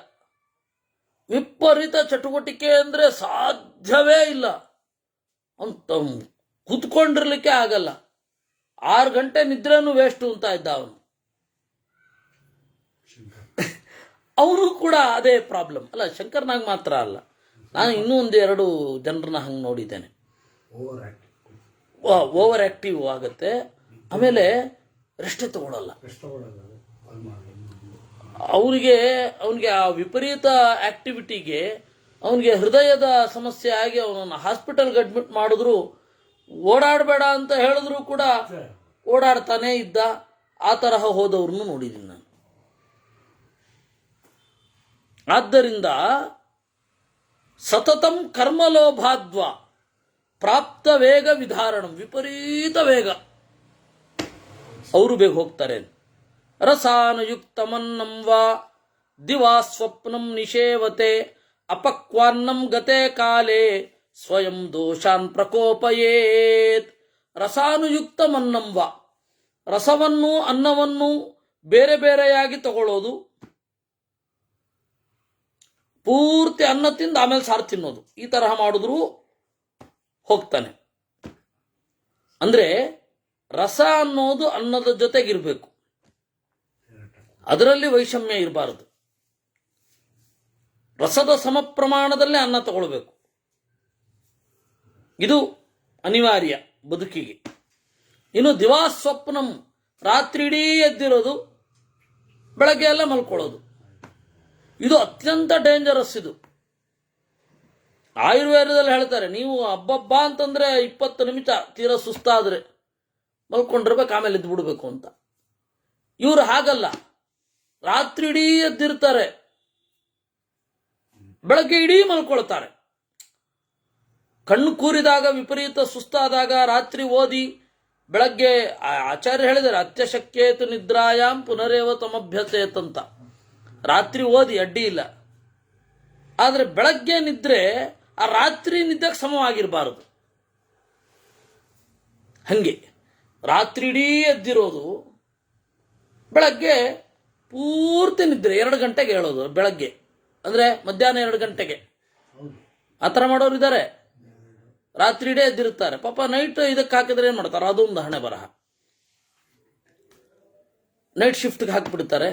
ವಿಪರೀತ ಚಟುವಟಿಕೆ ಅಂದ್ರೆ ಸಾಧ್ಯವೇ ಇಲ್ಲ, ಅಂತ ಕೂತ್ಕೊಂಡಿರ್ಲಿಕ್ಕೆ ಆಗಲ್ಲ. 6 ಗಂಟೆ ನಿದ್ರೆನೂ ವೇಸ್ಟು ಅಂತ ಇದ್ದ ಅವನು. ಅವರು ಕೂಡ ಅದೇ ಪ್ರಾಬ್ಲಮ್ ಅಲ್ಲ, ಶಂಕರ್ನಾಗ್ ಮಾತ್ರ ಅಲ್ಲ, ನಾನು ಇನ್ನೂ 1-2 ಜನರನ್ನ ಹಂಗೆ ನೋಡಿದ್ದೇನೆ. ಓವರ್ ಆಕ್ಟಿವ್ ಆಗುತ್ತೆ, ಆಮೇಲೆ ರೆಸ್ಟೇ ತಗೊಳ್ಳಲ್ಲ. ಅವನಿಗೆ ಆ ವಿಪರೀತ ಆಕ್ಟಿವಿಟಿಗೆ ಅವನಿಗೆ ಹೃದಯದ ಸಮಸ್ಯೆ ಆಗಿ ಅವನನ್ನು ಹಾಸ್ಪಿಟಲ್ಗೆ ಅಡ್ಮಿಟ್ ಮಾಡಿದ್ರು, ಓಡಾಡಬೇಡ ಅಂತ ಹೇಳಿದ್ರು ಕೂಡ ಓಡಾಡ್ತಾನೆ ಇದ್ದ. ಆ ತರಹ ಹೋದವ್ರನ್ನು ನೋಡಿದ್ದೀನಿ ನಾನು. ಆದ್ದರಿಂದ ಸತತಂ ಕರ್ಮಲೋಭಾದ್ವ ಪ್ರಾಪ್ತ ವೇಗ ವಿಧಾರಣಂ, ವಿಪರೀತ ವೇಗ, ಅವರು ಬೇಗ ಹೋಗ್ತಾರೆ. ರಸಾನುಯುಕ್ತಮನ್ನಂ ವಾ ದಿವಾ ಸ್ವಪ್ನಂ ನಿಷೇವತೆ ಅಪಕ್ವಾನ್ನಂ ಗತೆ ಕಾಲೇ ಸ್ವಯಂ ದೋಷಾನ್ ಪ್ರಕೋಪಯೇತ್. ರಸಾನುಯುಕ್ತಮನ್ನಂ ವಾ, ರಸವನ್ನು ಅನ್ನವನ್ನು ಬೇರೆ ಬೇರೆಯಾಗಿ ತಗೊಳ್ಳೋದು, ಪೂರ್ತಿ ಅನ್ನ ತಿಂದು ಆಮೇಲೆ ಸಾರು ತಿನ್ನೋದು, ಈ ತರಹ ಮಾಡಿದ್ರು ಹೋಗ್ತಾನೆ. ಅಂದ್ರೆ ರಸ ಅನ್ನೋದು ಅನ್ನದ ಜೊತೆಗಿರ್ಬೇಕು, ಅದರಲ್ಲಿ ವೈಷಮ್ಯ ಇರಬಾರದು. ರಸದ ಸಮ ಪ್ರಮಾಣದಲ್ಲೇ ಅನ್ನ ತಗೊಳ್ಬೇಕು, ಇದು ಅನಿವಾರ್ಯ ಬದುಕಿಗೆ. ಇನ್ನು ದಿವಾ ಸ್ವಪ್ನಂ, ರಾತ್ರಿ ಇಡೀ ಎದ್ದಿರೋದು, ಬೆಳಗ್ಗೆ ಎಲ್ಲ ಮಲ್ಕೊಳ್ಳೋದು, ಇದು ಅತ್ಯಂತ ಡೇಂಜರಸ್. ಇದು ಆಯುರ್ವೇದದಲ್ಲಿ ಹೇಳ್ತಾರೆ, ನೀವು ಹಬ್ಬಬ್ಬ ಅಂತಂದ್ರೆ 20 ನಿಮಿಷ ತೀರಾ ಸುಸ್ತಾದ್ರೆ ಮಲ್ಕೊಂಡಿರ್ಬೇಕು, ಆಮೇಲೆ ಎದ್ದು ಬಿಡ್ಬೇಕು ಅಂತ. ಇವರು ಹಾಗಲ್ಲ, ರಾತ್ರಿ ಇಡೀ ಎದ್ದಿರ್ತಾರೆ, ಬೆಳಗ್ಗೆ ಇಡೀ ಮಲ್ಕೊಳ್ತಾರೆ. ಕಣ್ಣು ಕೂರಿದಾಗ ವಿಪರೀತ ಸುಸ್ತಾದಾಗ ರಾತ್ರಿ ಓದಿ ಬೆಳಗ್ಗೆ, ಆಚಾರ್ಯ ಹೇಳಿದ್ದಾರೆ ಅತ್ಯಶಕ್ಯೇತು ನಿದ್ರಾಯಾಮ್ ಪುನರೇವ ತಮಭ್ಯಸೇತ್ ಅಂತ. ರಾತ್ರಿ ಓದಿ ಅಡ್ಡಿ ಇಲ್ಲ, ಆದರೆ ಬೆಳಗ್ಗೆ ನಿದ್ರೆ ಆ ರಾತ್ರಿ ನಿದ್ದೆಗೆ ಸಮವಾಗಿರಬಾರದು. ಹಂಗೆ ರಾತ್ರಿ ಇಡೀ ಎದ್ದಿರೋದು, ಬೆಳಗ್ಗೆ ಪೂರ್ತಿ ನಿದ್ರೆ, 2 ಗಂಟೆಗೆ ಹೇಳೋದು ಬೆಳಗ್ಗೆ, ಅಂದ್ರೆ ಮಧ್ಯಾಹ್ನ 2 ಗಂಟೆಗೆ. ಆ ಥರ ಮಾಡೋರು ಇದ್ದಾರೆ. ರಾತ್ರಿ ಇಡೀ ಎದ್ದಿರ್ತಾರೆ, ಪಾಪ ನೈಟ್ ಇದಕ್ಕೆ ಹಾಕಿದ್ರೆ ಏನು ಮಾಡ್ತಾರೆ, ಅದೊಂದು ಹಣೆ ಬರಹ. ನೈಟ್ ಶಿಫ್ಟ್ಗೆ ಹಾಕಿಬಿಡ್ತಾರೆ,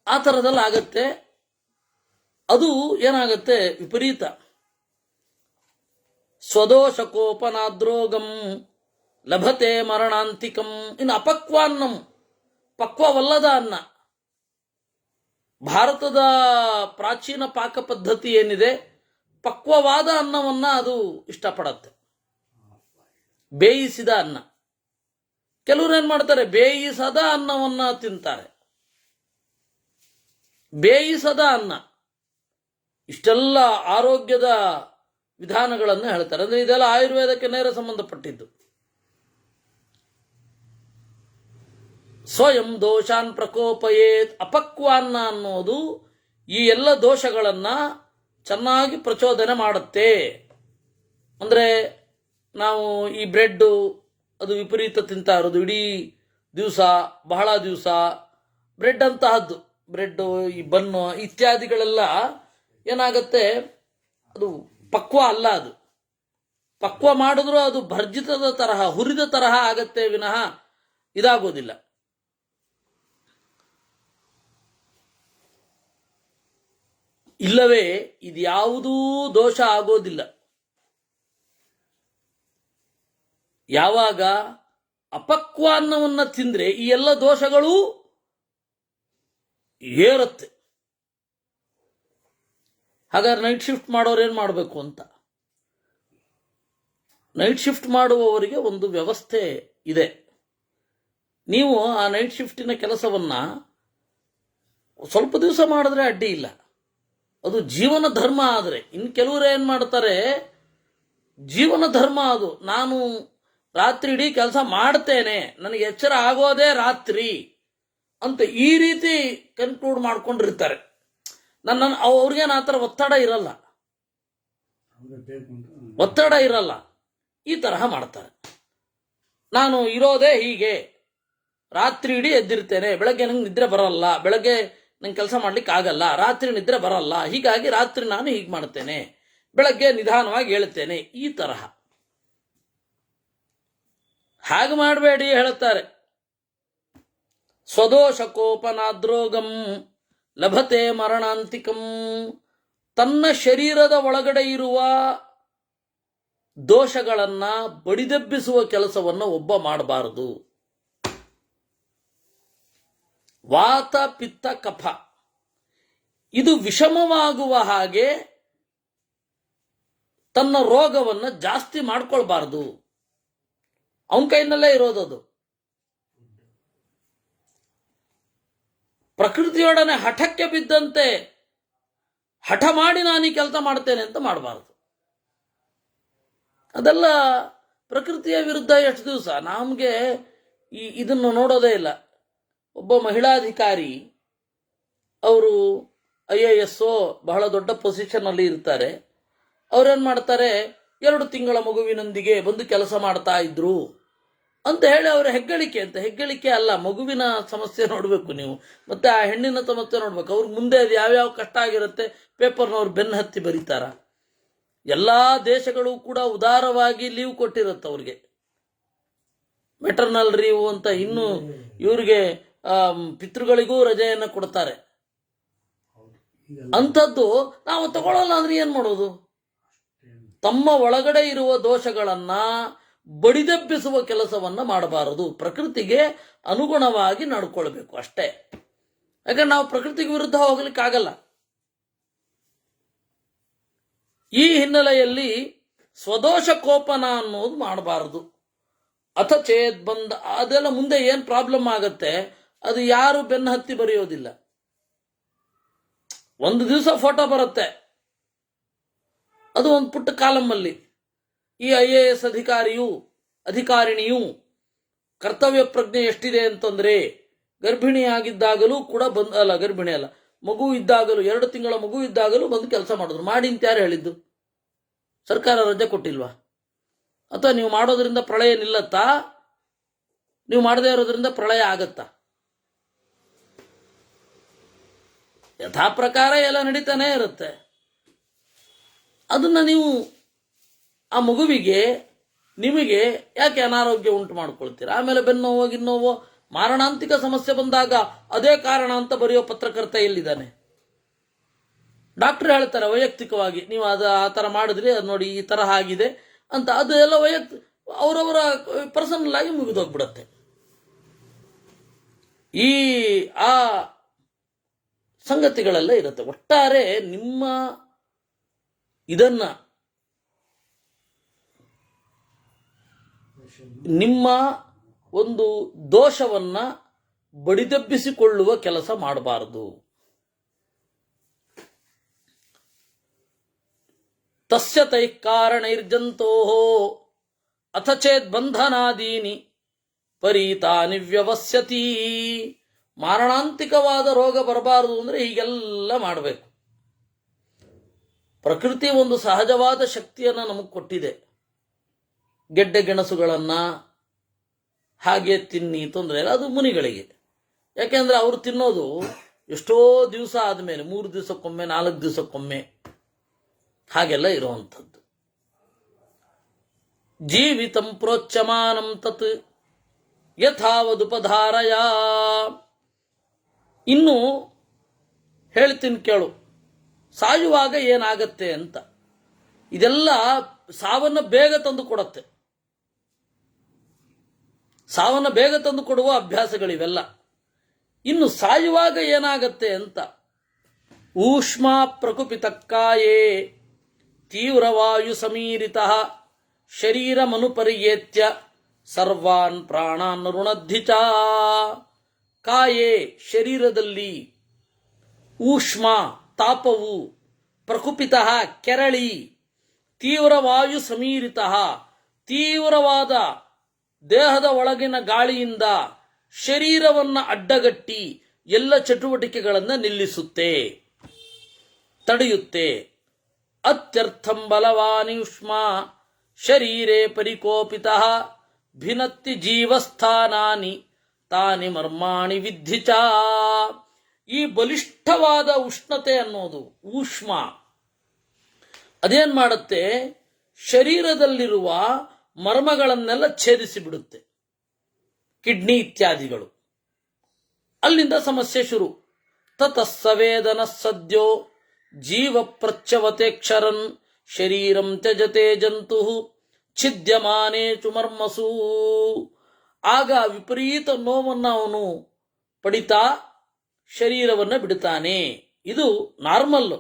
ಆ ಥರದಲ್ಲ ಆಗತ್ತೆ. ಅದು ಏನಾಗತ್ತೆ, ವಿಪರೀತ. ಸ್ವದೋಷಕೋಪನಾದ್ರೋಗಂ ಲಭತೆ ಮರಣಾಂತಿಕಂ. ಇನ್ನು ಅಪಕ್ವಾನ್ನಂ, ಪಕ್ವವಲ್ಲದ ಅನ್ನ, ಭಾರತದ ಪ್ರಾಚೀನ ಪಾಕ ಪದ್ಧತಿ ಏನಿದೆ, ಪಕ್ವವಾದ ಅನ್ನವನ್ನ ಅದು ಇಷ್ಟಪಡತ್ತೆ, ಬೇಯಿಸಿದ ಅನ್ನ. ಕೆಲವರು ಏನ್ ಮಾಡ್ತಾರೆ, ಬೇಯಿಸದ ಅನ್ನವನ್ನ ತಿಂತಾರೆ. ಬೇಯಿಸದ ಅನ್ನ, ಇಷ್ಟೆಲ್ಲ ಆರೋಗ್ಯದ ವಿಧಾನಗಳನ್ನು ಹೇಳ್ತಾರೆ. ಅಂದ್ರೆ ಇದೆಲ್ಲ ಆಯುರ್ವೇದಕ್ಕೆ ನೇರ ಸಂಬಂಧಪಟ್ಟಿದ್ದು. ಸ್ವಯಂ ದೋಷಾನ್ ಪ್ರಕೋಪಯೇತ್, ಅಪಕ್ವಾನ್ನ ಅನ್ನೋದು ಈ ಎಲ್ಲ ದೋಷಗಳನ್ನ ಚೆನ್ನಾಗಿ ಪ್ರಚೋದನೆ ಮಾಡುತ್ತೆ. ಅಂದ್ರೆ ನಾವು ಈ ಬ್ರೆಡ್ ಅದು ವಿಪರೀತ ತಿಂತಾ ಇರೋದು, ಇಡೀ ದಿವಸ ಬಹಳ ದಿವಸ ಬ್ರೆಡ್ ಅಂತಹದ್ದು, ಬ್ರೆಡ್ ಈ ಬನ್ನು ಇತ್ಯಾದಿಗಳೆಲ್ಲ ಏನಾಗತ್ತೆ, ಅದು ಪಕ್ವ ಅಲ್ಲ. ಅದು ಪಕ್ವ ಮಾಡಿದ್ರೂ ಅದು ಭರ್ಜಿತದ ತರಹ, ಹುರಿದ ತರಹ ಆಗತ್ತೆ ವಿನಃ ಇದಾಗೋದಿಲ್ಲ. ಇಲ್ಲವೇ ಇದ್ಯಾವುದೂ ದೋಷ ಆಗೋದಿಲ್ಲ. ಯಾವಾಗ ಅಪಕ್ವ ಅನ್ನವನ್ನ ತಿಂದ್ರೆ ಈ ಎಲ್ಲ ದೋಷಗಳು ಏರುತ್ತೆ. ಹಾಗಾದ್ರೆ ನೈಟ್ ಶಿಫ್ಟ್ ಮಾಡೋರು ಏನ್ ಮಾಡಬೇಕು ಅಂತ, ನೈಟ್ ಶಿಫ್ಟ್ ಮಾಡುವವರಿಗೆ ಒಂದು ವ್ಯವಸ್ಥೆ ಇದೆ. ನೀವು ಆ ನೈಟ್ ಶಿಫ್ಟಿನ ಕೆಲಸವನ್ನ ಸ್ವಲ್ಪ ದಿವಸ ಮಾಡಿದ್ರೆ ಅಡ್ಡಿ ಇಲ್ಲ, ಅದು ಜೀವನ ಧರ್ಮ. ಆದರೆ ಇನ್ನು ಕೆಲವರು ಏನ್ ಮಾಡ್ತಾರೆ, ಜೀವನ ಧರ್ಮ ಅದು, ನಾನು ರಾತ್ರಿ ಇಡೀ ಕೆಲಸ ಮಾಡ್ತೇನೆ, ನನಗೆ ಎಚ್ಚರ ಆಗೋದೇ ರಾತ್ರಿ ಅಂತ ಈ ರೀತಿ ಕನ್ಕ್ಲೂಡ್ ಮಾಡ್ಕೊಂಡಿರ್ತಾರೆ. ಅವ್ರಿಗೇನು ಆ ಥರ ಒತ್ತಡ ಇರಲ್ಲ, ಒತ್ತಡ ಇರಲ್ಲ, ಈ ತರಹ ಮಾಡ್ತಾರೆ. ನಾನು ಇರೋದೇ ಹೀಗೆ, ರಾತ್ರಿ ಇಡೀ ಎದ್ದಿರ್ತೇನೆ, ಬೆಳಗ್ಗೆ ನಂಗೆ ನಿದ್ರೆ ಬರಲ್ಲ, ಬೆಳಗ್ಗೆ ನಂಗೆ ಕೆಲಸ ಮಾಡ್ಲಿಕ್ಕೆ ಆಗಲ್ಲ, ರಾತ್ರಿ ನಿದ್ರೆ ಬರಲ್ಲ, ಹೀಗಾಗಿ ರಾತ್ರಿ ನಾನು ಹೀಗೆ ಮಾಡ್ತೇನೆ, ಬೆಳಗ್ಗೆ ನಿಧಾನವಾಗಿ ಹೇಳ್ತೇನೆ, ಈ ತರಹ. ಹಾಗೆ ಮಾಡಬೇಡಿ ಹೇಳುತ್ತಾರೆ. ಸ್ವದೋಷಕೋಪನಾದ್ರೋಗಂ ಲಭತೆ ಮರಣಾಂತಿಕಂ. ತನ್ನ ಶರೀರದ ಒಳಗಡೆ ಇರುವ ದೋಷಗಳನ್ನ ಬಡಿದೆಬ್ಬಿಸುವ ಕೆಲಸವನ್ನು ಒಬ್ಬ ಮಾಡಬಾರದು. ವಾತ ಪಿತ್ತ ಕಫ ಇದು ವಿಷಮವಾಗುವ ಹಾಗೆ ತನ್ನ ರೋಗವನ್ನು ಜಾಸ್ತಿ ಮಾಡ್ಕೊಳ್ಬಾರ್ದು. ಅವನ ಕೈನಲ್ಲೇ ಇರೋದದು. ಪ್ರಕೃತಿಯೊಡನೆ ಹಠಕ್ಕೆ ಬಿದ್ದಂತೆ ಹಠ ಮಾಡಿ ನಾನು ಈ ಕೆಲಸ ಮಾಡ್ತೇನೆ ಅಂತ ಮಾಡಬಾರದು. ಅದೆಲ್ಲ ಪ್ರಕೃತಿಯ ವಿರುದ್ಧ. ಎಷ್ಟು ದಿವಸ ನಮಗೆ ಇದನ್ನು ನೋಡೋದೇ ಇಲ್ಲ. ಒಬ್ಬ ಮಹಿಳಾಧಿಕಾರಿ, ಅವರು IAS ಬಹಳ ದೊಡ್ಡ ಪೊಸಿಷನ್ ಅಲ್ಲಿ ಇರ್ತಾರೆ. ಅವ್ರೇನ್ ಮಾಡ್ತಾರೆ, 2 ತಿಂಗಳ ಮಗುವಿನೊಂದಿಗೆ ಬಂದು ಕೆಲಸ ಮಾಡ್ತಾ ಇದ್ರು ಅಂತ ಹೇಳಿ ಅವರ ಹೆಗ್ಗಳಿಕೆ ಅಂತ. ಹೆಗ್ಗಳಿಕೆ ಅಲ್ಲ, ಮಗುವಿನ ಸಮಸ್ಯೆ ನೋಡ್ಬೇಕು ನೀವು, ಮತ್ತೆ ಆ ಹೆಣ್ಣಿನ ಸಮಸ್ಯೆ ನೋಡ್ಬೇಕು. ಅವ್ರಿಗೆ ಮುಂದೆ ಅದು ಯಾವ್ಯಾವ ಕಷ್ಟ ಆಗಿರುತ್ತೆ ಪೇಪರ್ನವ್ರು ಬೆನ್ನು ಹತ್ತಿ ಬರೀತಾರ. ಎಲ್ಲಾ ದೇಶಗಳು ಕೂಡ ಉದಾರವಾಗಿ ಲೀವ್ ಕೊಟ್ಟಿರುತ್ತೆ ಅವ್ರಿಗೆ, ಮೆಟರ್ನಲ್ ಲೀವ್ ಅಂತ. ಇನ್ನು ಇವ್ರಿಗೆ ಪಿತೃಗಳಿಗೂ ರಜೆಯನ್ನು ಕೊಡ್ತಾರೆ. ಅಂಥದ್ದು ನಾವು ತಗೊಳ್ಳಲ್ಲ ಅಂದ್ರೆ ಏನ್ ಮಾಡೋದು? ತಮ್ಮ ಒಳಗಡೆ ಇರುವ ದೋಷಗಳನ್ನ ಬಡಿದೆಬ್ಬಿಸುವ ಕೆಲಸವನ್ನ ಮಾಡಬಾರದು. ಪ್ರಕೃತಿಗೆ ಅನುಗುಣವಾಗಿ ನಡ್ಕೊಳ್ಬೇಕು ಅಷ್ಟೇ. ಯಾಕಂದ್ರೆ ನಾವು ಪ್ರಕೃತಿಗೆ ವಿರುದ್ಧ ಹೋಗ್ಲಿಕ್ಕೆ ಆಗಲ್ಲ. ಈ ಹಿನ್ನೆಲೆಯಲ್ಲಿ ಸ್ವದೋಷ ಕೋಪನ ಅನ್ನೋದು ಮಾಡಬಾರದು. ಅಥ ಚೇತ್ ಬಂದ ಅದೆಲ್ಲ ಮುಂದೆ ಏನ್ ಪ್ರಾಬ್ಲಮ್ ಆಗತ್ತೆ ಅದು ಯಾರು ಬೆನ್ನ ಹತ್ತಿ ಬರೆಯೋದಿಲ್ಲ. ಒಂದು ದಿವಸ ಫೋಟೋ ಬರುತ್ತೆ, ಅದು ಒಂದು ಪುಟ್ಟ ಕಾಲಮ್ಮಲ್ಲಿ ಈ IAS ಅಧಿಕಾರಿಣಿಯು ಕರ್ತವ್ಯ ಪ್ರಜ್ಞೆ ಎಷ್ಟಿದೆ ಅಂತಂದ್ರೆ, ಗರ್ಭಿಣಿಯಾಗಿದ್ದಾಗಲೂ ಕೂಡ ಗರ್ಭಿಣಿ ಅಲ್ಲ, ಮಗು ಇದ್ದಾಗಲೂ, 2 ತಿಂಗಳ ಮಗು ಇದ್ದಾಗಲೂ ಬಂದು ಕೆಲಸ ಮಾಡಿದ್ರು. ಮಾಡಿ ಅಂತ ಯಾರು ಹೇಳಿದ್ದು? ಸರ್ಕಾರ ರಜೆ ಕೊಟ್ಟಿಲ್ವಾ? ಅಥವಾ ನೀವು ಮಾಡೋದ್ರಿಂದ ಪ್ರಳಯ ನಿಲ್ಲತ್ತಾ? ನೀವು ಮಾಡದೇ ಇರೋದ್ರಿಂದ ಪ್ರಳಯ ಆಗತ್ತಾ? ಯಥಾ ಪ್ರಕಾರ ಎಲ್ಲ ನಡೀತಾನೆ ಇರುತ್ತೆ. ಅದನ್ನ ನೀವು ಆ ಮಗುವಿಗೆ ನಿಮಗೆ ಯಾಕೆ ಅನಾರೋಗ್ಯ ಉಂಟು ಮಾಡ್ಕೊಳ್ತೀರಾ? ಆಮೇಲೆ ಬೆನ್ನೋವೋ ಗಿನ್ನೋವೋ ಮಾರಣಾಂತಿಕ ಸಮಸ್ಯೆ ಬಂದಾಗ ಅದೇ ಕಾರಣ ಅಂತ ಬರೆಯೋ ಪತ್ರಕರ್ತ ಎಲ್ಲಿದ್ದಾನೆ? ಡಾಕ್ಟರ್ ಹೇಳ್ತಾರೆ ವೈಯಕ್ತಿಕವಾಗಿ, ನೀವು ಆ ಥರ ಮಾಡಿದ್ರಿ, ಅದು ನೋಡಿ ಈ ತರಹ ಆಗಿದೆ ಅಂತ. ಅದು ಎಲ್ಲ ಅವರವರ ಪರ್ಸನಲ್ ಆಗಿ ಮುಗಿದೋಗ್ಬಿಡತ್ತೆ. ಆ ಸಂಗತಿಗಳೆಲ್ಲ ಇರುತ್ತೆ. ಒಟ್ಟಾರೆ ನಿಮ್ಮ ಒಂದು ದೋಷವನ್ನ ಬಡಿದೆಬ್ಬಿಸಿಕೊಳ್ಳುವ ಕೆಲಸ ಮಾಡಬಾರದು. ತಸ್ಯ ತೈಃ ಕಾರಣೈರ್ಜಂತೋಃ ಅಥ ಚೇದ್ ಬಂಧನಾದೀನಿ ಪರೀತಾನಿ ವ್ಯವಸ್ಯತಿ. ಮಾರಣಾಂತಿಕವಾದ ರೋಗ ಬರಬಾರದು ಅಂದರೆ ಹೀಗೆಲ್ಲ ಮಾಡಬೇಕು. ಪ್ರಕೃತಿ ಒಂದು ಸಹಜವಾದ ಶಕ್ತಿಯನ್ನು ನಮಗೆ ಕೊಟ್ಟಿದೆ. ಗೆಡ್ಡೆ ಗೆಣಸುಗಳನ್ನು ಹಾಗೆ ತಿನ್ನಿ, ತೊಂದರೆ ಇಲ್ಲ, ಅದು ಮುನಿಗಳಿಗೆ. ಯಾಕೆಂದ್ರೆ ಅವರು ತಿನ್ನೋದು ಎಷ್ಟೋ ದಿವಸ ಆದಮೇಲೆ, 3 ದಿವಸಕ್ಕೊಮ್ಮೆ 4 ದಿವಸಕ್ಕೊಮ್ಮೆ ಹಾಗೆಲ್ಲ ಇರುವಂಥದ್ದು. ಜೀವಿತಂ ಪ್ರೋಚ್ಯಮಾನಂ ತತ್ ಯಥಾವದುಪಧಾರಯ. ಇನ್ನು ಹೇಳ್ತೀನಿ ಕೇಳು, ಸಾಯುವಾಗ ಏನಾಗತ್ತೆ ಅಂತ. ಇದೆಲ್ಲ ಸಾವನ್ನ ಬೇಗ ತಂದು ಕೊಡುತ್ತೆ. ಸಾವನ್ನ ಬೇಗ ತಂದು ಕೊಡುವ ಅಭ್ಯಾಸಗಳಿವೆಲ್ಲ. ಇನ್ನು ಸಾಯುವಾಗ ಏನಾಗತ್ತೆ ಅಂತ. ಊಷ್ಮ ಪ್ರಕುಪಿತಕ್ಕಾಯೇ ತೀವ್ರವಾಯು ಸಮೀರಿತ ಶರೀರಮನುಪರ್ಯೇತ್ಯ ಸರ್ವಾನ್ ಪ್ರಾಣಾನ್ ಋಣದ್ಧಿಚ. ಕಾಯೇ ಶರೀರದಲ್ಲಿ, ಊಷ್ಮ ತಾಪವು, ಪ್ರಕುಪಿತ ಕೆರಳಿ, ತೀವ್ರವಾಯು ಸಮೀರಿತ ತೀವ್ರವಾದ ದೇಹದ ಒಳಗಿನ ಗಾಳಿಯಿಂದ ಶರೀರವನ್ನು ಅಡ್ಡಗಟ್ಟಿ ಎಲ್ಲ ಚಟುವಟಿಕೆಗಳನ್ನು ನಿಲ್ಲಿಸುತ್ತೆ, ತಡೆಯುತ್ತೆ. ಅತ್ಯರ್ಥಂ ಬಲವಾನಿಷ್ಮ ಶರೀರೇ ಪರಿಕೋಪಿತ ಭಿನತ್ತಿ ಜೀವಸ್ಥಾನಾನಿ ತಾನಿ ಮರ್ಮಾಣಿ ವಿದ್ಧಿಚ. ಈ ಬಲಿಷ್ಠವಾದ ಉಷ್ಣತೆ ಅನ್ನೋದು ಊಷ್ಮ ಅದೇನ್ ಮಾಡುತ್ತೆ, ಶರೀರದಲ್ಲಿರುವ ಮರ್ಮಗಳನ್ನೆಲ್ಲ ಛೇದಿಸಿ ಬಿಡುತ್ತೆ, ಕಿಡ್ನಿ ಇತ್ಯಾದಿಗಳು. ಅಲ್ಲಿಂದ ಸಮಸ್ಯೆ ಶುರು. ತತಸ್ಸವೇದನ ಸದ್ಯೋ ಜೀವ ಪ್ರಚ್ಯವತೆ ಕ್ಷರನ್ ಶರೀರಂ ತ್ಯಜತೆ ಜಂತು ಛಿದ್ಯಮಾನೇಚು ಮರ್ಮಸು. ಆಗ ವಿಪರೀತ ನೋವನ್ನು ಅವನು ಪಡಿತಾ ಶರೀರವನ್ನು ಬಿಡುತ್ತಾನೆ. ಇದು ನಾರ್ಮಲ್.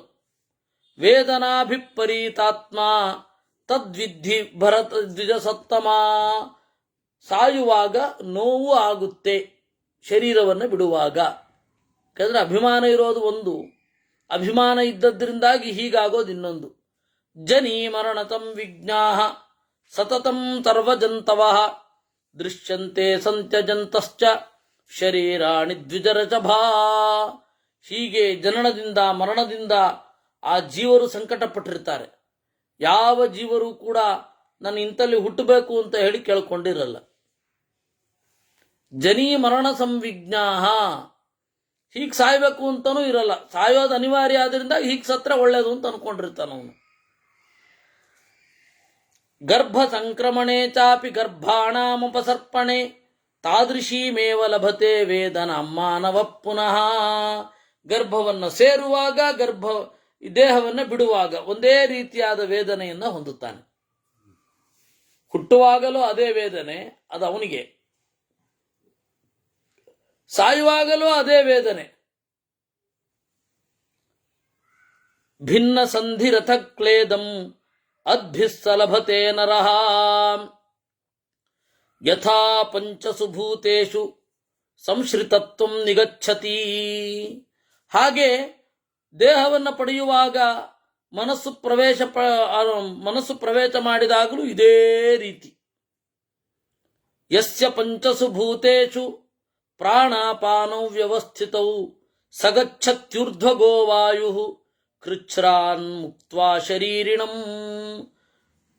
ವೇದನಾಭಿಪರೀತಾತ್ಮ ತದ್ವಿಧಿ ಭರತ ದ್ವಿಜ ಸತ್ತಮ. ಸಾಯುವಾಗ ನೋವು ಆಗುತ್ತೆ ಶರೀರವನ್ನು ಬಿಡುವಾಗ. ಯಾಕಂದ್ರೆ ಅಭಿಮಾನ ಇರೋದು ಒಂದು, ಅಭಿಮಾನ ಇದ್ದದ್ರಿಂದಾಗಿ ಹೀಗಾಗೋದು ಇನ್ನೊಂದು. ಜನಿ ಮರಣತಂ ವಿಜ್ಞಾಹ ಸತತಂ ಸರ್ವಜಂತವಃ ದೃಶ್ಯಂತೆ ಸಂತ್ಯಜಂತಶ್ಚ ಶರೀರಾಣಿ ದ್ವಿಜರಚಭಾ. ಹೀಗೆ ಜನನದಿಂದ ಮರಣದಿಂದ ಆ ಜೀವರು ಸಂಕಟಪಟ್ಟಿರ್ತಾರೆ. ಯಾವ ಜೀವರು ಕೂಡ ನಾನು ಇಂಥಲ್ಲಿ ಹುಟ್ಟಬೇಕು ಅಂತ ಹೇಳಿ ಕೇಳ್ಕೊಂಡಿರಲ್ಲ. ಜನಿ ಮರಣ ಸಂವಿಜ್ಞಾಹ, ಹೀಗೆ ಸಾಯ್ಬೇಕು ಅಂತನೂ ಇರಲ್ಲ. ಸಾಯೋದು ಅನಿವಾರ್ಯ ಆದ್ರಿಂದ ಹೀಗೆ ಸತ್ರ ಒಳ್ಳೇದು ಅಂತ ಅನ್ಕೊಂಡಿರ್ತಾನ ಅವನು. ಗರ್ಭ ಸಂಕ್ರಮಣೆ ಚಾಪಿ ಗರ್ಭಾಣಾಮುಪಸರ್ಪಣೆ ತಾದೃಶೀಮೇವ ಲಭತೆ ವೇದನ ಮಾನವ ಪುನಃ. ಗರ್ಭವನ್ನು ಸೇರುವಾಗ, ದೇಹವನ್ನು ಬಿಡುವಾಗ ಒಂದೇ ರೀತಿಯಾದ ವೇದನೆಯನ್ನು ಹೊಂದುತ್ತಾನೆ. ಹುಟ್ಟುವಾಗಲೂ ಅದೇ ವೇದನೆ, ಅದು ಅವನಿಗೆ. ಸಾಯುವಾಗಲೂ ಅದೇ ವೇದನೆ. ಭಿನ್ನ ಸಂಧಿರಥ ಕ್ಲೇದಂ ಅದ್ಭಿಸ್ಸಲಭತೆ ನರಃ ಯಥಾ ಪಂಚಸು ಭೂತೇಷು ಸಂಶ್ರಿತತ್ವಂ ನಿಗಚ್ಚತಿ. ಹಾಗೆ ದೇಹವನ್ನು ಪಡೆಯುವಾಗ ಮನಸ್ಸು ಪ್ರವೇಶ ಮಾಡಿದಾಗಲೂ ಇದೇ ರೀತಿ. ಯಸ್ಯ ಪಂಚಸು ಭೂತೇಷು ಪ್ರಾಣಾಪಾನೌ ವ್ಯವಸ್ಥಿತೌ ಸಗಚ್ಚತ್ಯುರ್ಧ್ವಗೋ ವಾಯು ಕೃಚ್ಛ್ರಾನ್ ಮುಕ್ತ್ವಾ ಶರೀರಿಣಂ.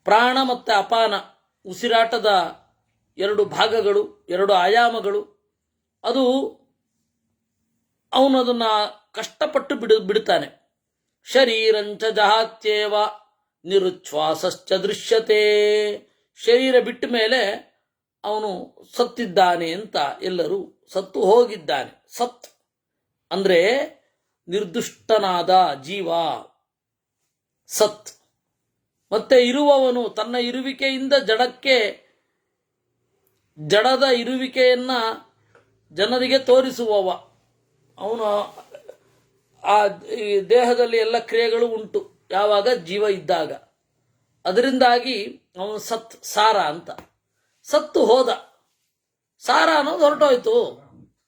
ಪ್ರಾಣ ಮತ್ತು ಅಪಾನ, ಉಸಿರಾಟದ 2 ಭಾಗಗಳು, 2 ಆಯಾಮಗಳು. ಅದು ಅವನು ಅದನ್ನು ಕಷ್ಟಪಟ್ಟು ಬಿಡುತ್ತಾನೆ. ಶರೀರಂಚ ಜಹಾತ್ಯೇವ ನಿರುಚ್ಛ್ವಾಸಶ್ಚ ದೃಶ್ಯತೆ. ಶರೀರ ಬಿಟ್ಟ ಮೇಲೆ ಅವನು ಸತ್ತಿದ್ದಾನೆ ಅಂತ, ಎಲ್ಲರೂ ಸತ್ತು ಹೋಗಿದ್ದಾನೆ. ಸತ್ ಅಂದ್ರೆ ನಿರ್ದುಷ್ಟನಾದ ಜೀವ ಸತ್. ಮತ್ತೆ ಇರುವವನು ತನ್ನ ಇರುವಿಕೆಯಿಂದ ಜಡದ ಇರುವಿಕೆಯನ್ನ ಜನರಿಗೆ ತೋರಿಸುವವ ಅವನು. ಆ ಈ ದೇಹದಲ್ಲಿ ಎಲ್ಲ ಕ್ರಿಯೆಗಳು ಉಂಟು ಯಾವಾಗ ಜೀವ ಇದ್ದಾಗ. ಅದರಿಂದಾಗಿ ಅವನು ಸಾರ ಅಂತ, ಸತ್ತು ಹೋದ, ಸಾರ ಅನ್ನೋದು ಹೊರಟೋಯ್ತು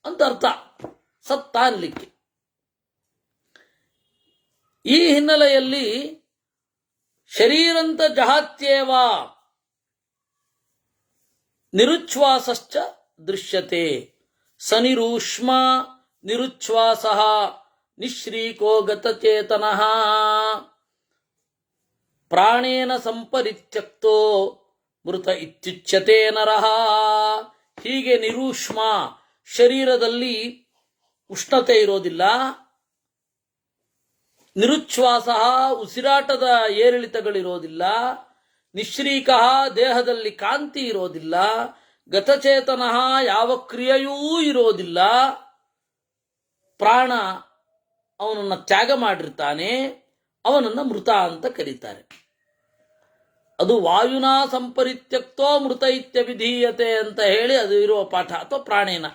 ಅಂತ ಅರ್ಥ, ಸತ್ತ ಅನ್ಲಿಕ್ಕೆ. ಈ ಹಿನ್ನೆಲೆಯಲ್ಲಿ ಶರೀರಂತ ಜಹಾತ್ಯೇವ ನಿರುಚ್ಛ್ವಾಸಶ್ಚ ದೃಶ್ಯತೆ. ಸನಿರೂಷ್ಮ ನಿರುಚ್ಛ್ವಾಸ ನಿಶ್ರೀಕೋ ಗತಚೇತನಃ ಪ್ರಾಣೇನ ಸಂಪರಿತ್ಯಕ್ತೋ ಮೃತ ಇತ್ಯುಚ್ಯತೆ ನರಃ. ಹೀಗೆ ನಿರೂಷ್ಮ, ಶರೀರದಲ್ಲಿ ಉಷ್ಣತೆ ಇರೋದಿಲ್ಲ, ನಿರುಚ್ಛ್ವಾಸ, ಉಸಿರಾಟದ ಏರಿಳಿತಗಳಿರೋದಿಲ್ಲ, ನಿಶ್ರೀಕ, ದೇಹದಲ್ಲಿ ಕಾಂತಿ ಇರೋದಿಲ್ಲ, ಗತಚೇತನಃ, ಯಾವ ಕ್ರಿಯೆಯೂ ಇರೋದಿಲ್ಲ, ಪ್ರಾಣ ಅವನನ್ನು ತ್ಯಾಗ ಮಾಡಿರ್ತಾನೆ, ಅವನನ್ನು ಮೃತ ಅಂತ ಕರೀತಾರೆ. ಅದು ವಾಯುನಾ ಸಂಪರಿತ್ಯಕ್ತೋ ಮೃತ ಇತ್ಯಭಿಧೀಯತೆ ಅಂತ ಹೇಳಿ ಅದು ಇರುವ ಪಾಠ, ಅಥವಾ ಪ್ರಾಣೇನ.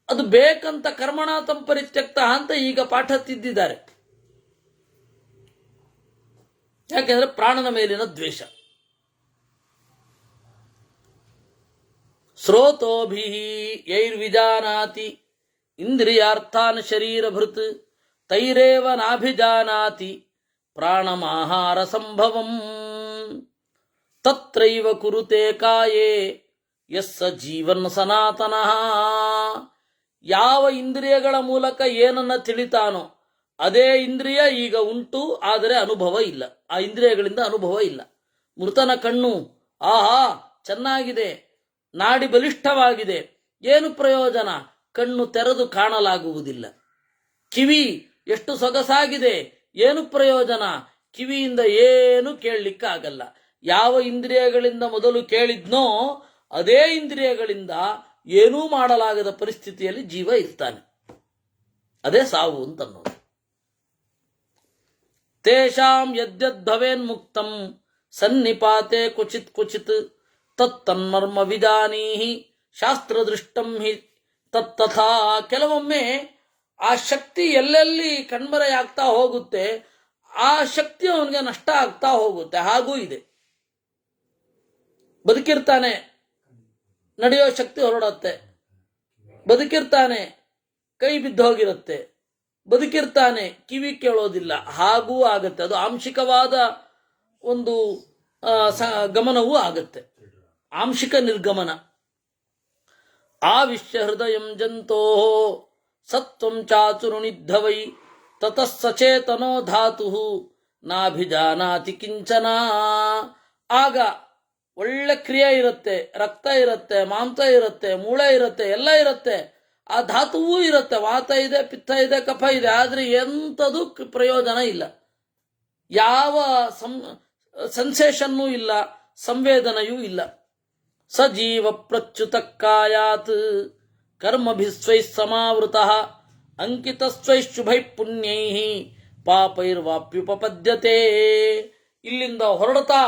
ಅದು ಬೇಕಂತ ಕರ್ಮಣ ಸಂಪರಿತ್ಯಕ್ತ ಅಂತ ಈಗ ಪಾಠ ತಿದ್ದಿದ್ದಾರೆ. ಯಾಕೆಂದ್ರೆ ಪ್ರಾಣನ ಮೇಲಿನ ದ್ವೇಷ. ಸ್ರೋತೋಭಿ ಯೈರ್ವಿಜಾನಾತಿ ಇಂದ್ರಿಯಾರ್ಥಾನ್ ಶರೀರಭೃತ್ ತೈರೇವ ನಾಭಿಜಾನಾತಿ ಪ್ರಾಣಮಾಹಾರ ಸಂಭವಂ ತತ್ರೈವ ಕುರುತೆ ಕಾಯೇ ಯಸ್ಸ ಜೀವನ್ ಸನಾತನಃ. ಯಾವ ಇಂದ್ರಿಯಗಳ ಮೂಲಕ ಏನನ್ನ ತಿಳಿತಾನೋ ಅದೇ ಇಂದ್ರಿಯ ಈಗ ಉಂಟು, ಆದರೆ ಅನುಭವ ಇಲ್ಲ. ಆ ಇಂದ್ರಿಯಗಳಿಂದ ಅನುಭವ ಇಲ್ಲ. ಮೃತನ ಕಣ್ಣು ಆಹಾ ಚೆನ್ನಾಗಿದೆ, ನಾಡಿ ಬಲಿಷ್ಠವಾಗಿದೆ, ಏನು ಪ್ರಯೋಜನ? ಕಣ್ಣು ತೆರೆದು ಕಾಣಲಾಗುವುದಿಲ್ಲ. ಕಿವಿ ಎಷ್ಟು ಸೊಗಸಾಗಿದೆ, ಏನು ಪ್ರಯೋಜನ? ಕಿವಿಯಿಂದ ಏನು ಕೇಳಲಿಕ್ಕಾಗಲ್ಲ. ಯಾವ ಇಂದ್ರಿಯಗಳಿಂದ ಮೊದಲು ಕೇಳಿದ್ನೋ ಅದೇ ಇಂದ್ರಿಯಗಳಿಂದ ಏನೂ ಮಾಡಲಾಗದ ಪರಿಸ್ಥಿತಿಯಲ್ಲಿ ಜೀವ ಇರ್ತಾನೆ. ಅದೇ ಸಾವು ಅಂತನ್ನೋದು. ತೇಷಾಂ ಯದ್ಯದ್ಭವೇನ್ ಮುಕ್ತಂ ಸನ್ನಿಪಾತೆ ಕ್ವಚಿತ್ ಕ್ವಚಿತ್ ತತ್ತನ್ಮರ್ಮ ವಿಜಾನೀಹಿ ಶಾಸ್ತ್ರದೃಷ್ಟಂ ಹಿ ತತ್ತಥಾ. ಕೆಲವೊಮ್ಮೆ ಆ ಶಕ್ತಿ ಎಲ್ಲೆಲ್ಲಿ ಕಣ್ಮರೆಯಾಗ್ತಾ ಹೋಗುತ್ತೆ, ಆ ಶಕ್ತಿ ಅವನಿಗೆ ನಷ್ಟ ಆಗ್ತಾ ಹೋಗುತ್ತೆ. ಹಾಗೂ ಇದೆ. ಬದುಕಿರ್ತಾನೆ, ನಡೆಯೋ ಶಕ್ತಿ ಹೊರಡುತ್ತೆ. ಬದುಕಿರ್ತಾನೆ, ಕೈ ಬಿದ್ದೋಗಿರುತ್ತೆ. ಬದುಕಿರ್ತಾನೆ, ಕಿವಿ ಕೇಳೋದಿಲ್ಲ. ಹಾಗೂ ಆಗತ್ತೆ. ಅದು ಆಂಶಿಕವಾದ ಒಂದು ಗಮನವೂ ಆಗತ್ತೆ, ಆಂಶಿಕ ನಿರ್ಗಮನ. ಆವಿಶ್ಯ ಹೃದಯಂ ಜಂತೋ ಸತ್ವಂ ಚಾತುರುಣಿದ್ಧವೈ ತತಃ ಸಚೇತನೋ ಧಾತು ನಾಭಿಜಾನಾತಿ ಕಿಂಚನ. ಆಗ ಒಳ್ಳೆ ಕ್ರಿಯೆ ಇರುತ್ತೆ, ರಕ್ತ ಇರುತ್ತೆ, ಮಾಂಸ ಇರುತ್ತೆ, ಮೂಳೆ ಇರುತ್ತೆ, ಎಲ್ಲ ಇರುತ್ತೆ. ಆ ಧಾತುವೂ ಇರುತ್ತೆ, ವಾತ ಇದೆ, ಪಿತ್ತ ಇದೆ, ಕಫ ಇದೆ. ಆದರೆ ಎಂಥದೂ ಪ್ರಯೋಜನ ಇಲ್ಲ. ಯಾವ ಸೆನ್ಸೇಷನ್ನೂ ಇಲ್ಲ, ಸಂವೇದನೆಯೂ ಇಲ್ಲ. ಸಜೀವ ಪ್ರಚ್ಯುತ ಕಾಯಾತ್ ಕರ್ಮಭಿಸ್ವೈ ಸಮಾವೃತಃ ಅಂಕಿತಸ್ವೈ ಶುಭೈ ಪುಣ್ಯೈ ಪಾಪೈರ್ವಾಪ್ಯುಪಪದ್ಯತೆ. ಇಲ್ಲಿಂದ ಹೊರಡ್ತಾ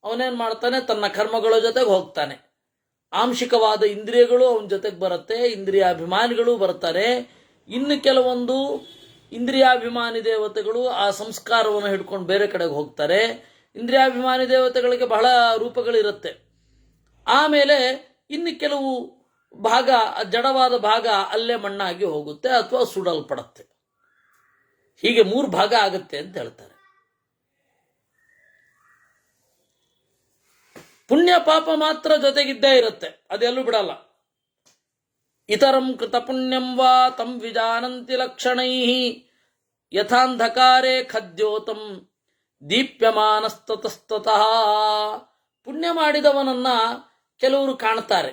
ಅವನೇನ್ ಮಾಡ್ತಾನೆ, ತನ್ನ ಕರ್ಮಗಳ ಜೊತೆಗೆ ಹೋಗ್ತಾನೆ. ಆಂಶಿಕವಾದ ಇಂದ್ರಿಯಗಳು ಅವನ ಜೊತೆಗೆ ಬರುತ್ತೆ, ಇಂದ್ರಿಯಾಭಿಮಾನಿಗಳು ಬರ್ತಾರೆ. ಇನ್ನು ಕೆಲವೊಂದು ಇಂದ್ರಿಯಾಭಿಮಾನಿ ದೇವತೆಗಳು ಆ ಸಂಸ್ಕಾರವನ್ನು ಹಿಡ್ಕೊಂಡು ಬೇರೆ ಕಡೆಗೆ ಹೋಗ್ತಾರೆ. ಇಂದ್ರಿಯಾಭಿಮಾನಿ ದೇವತೆಗಳಿಗೆ ಬಹಳ ರೂಪಗಳಿರುತ್ತೆ. ಆಮೇಲೆ ಇನ್ನು ಕೆಲವು ಭಾಗ, ಜಡವಾದ ಭಾಗ ಅಲ್ಲೇ ಮಣ್ಣಾಗಿ ಹೋಗುತ್ತೆ ಅಥವಾ ಸುಡಲ್ಪಡುತ್ತೆ. ಹೀಗೆ 3 ಭಾಗ ಆಗುತ್ತೆ ಅಂತ ಹೇಳ್ತಾರೆ. ಪುಣ್ಯ ಪಾಪ ಮಾತ್ರ ಜೊತೆಗಿದ್ದೇ ಇರುತ್ತೆ, ಅದೆಲ್ಲೂ ಬಿಡಲ್ಲ. ಇತರಂ ಕೃತ ಪುಣ್ಯಂ ವಾ ತಂ ವಿಜಾನಂತಿ ಲಕ್ಷಣೈ ಯಥಾಂಧಕಾರೇ ಖದ್ಯೋತಂ ದೀಪ್ಯಮಾನಸ್ತತಸ್ತತಃ. ಪುಣ್ಯ ಮಾಡಿದವನನ್ನ ಕೆಲವರು ಕಾಣ್ತಾರೆ,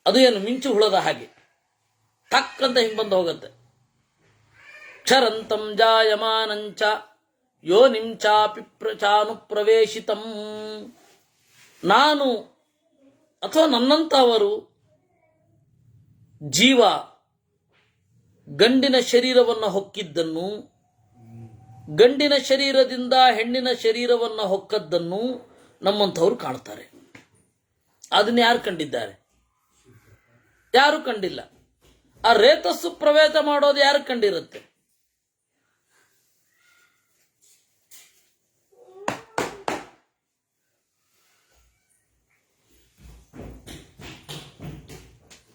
ಅದು ಏನು ಮಿಂಚು ಹುಳದ ಹಾಗೆ ಟಕ್ಕಂತ ಹಿಂಗೆ ಬಂದು ಹೋಗುತ್ತೆ. ಕ್ಷರಂತಂ ಜಾಯಮಾನಂಚ ಯೋನಿಂಚಾಪಿ ಚಾನುಪ್ರವೇಶಿತಂ. ನಾನು ಅಥವಾ ನನ್ನಂಥವರು ಜೀವ ಗಂಡಿನ ಶರೀರವನ್ನು ಹೊಕ್ಕಿದ್ದನ್ನು, ಗಂಡಿನ ಶರೀರದಿಂದ ಹೆಣ್ಣಿನ ಶರೀರವನ್ನು ಹೊಕ್ಕದ್ದನ್ನು ನಮ್ಮಂಥವ್ರು ಕಾಣ್ತಾರೆ. ಅದನ್ನು ಯಾರು ಕಂಡಿದ್ದಾರೆ? ಯಾರು ಕಂಡಿಲ್ಲ. ಆ ರೇತಸ್ಸು ಪ್ರವೇಶ ಮಾಡೋದು ಯಾರು ಕಂಡಿರುತ್ತೆ?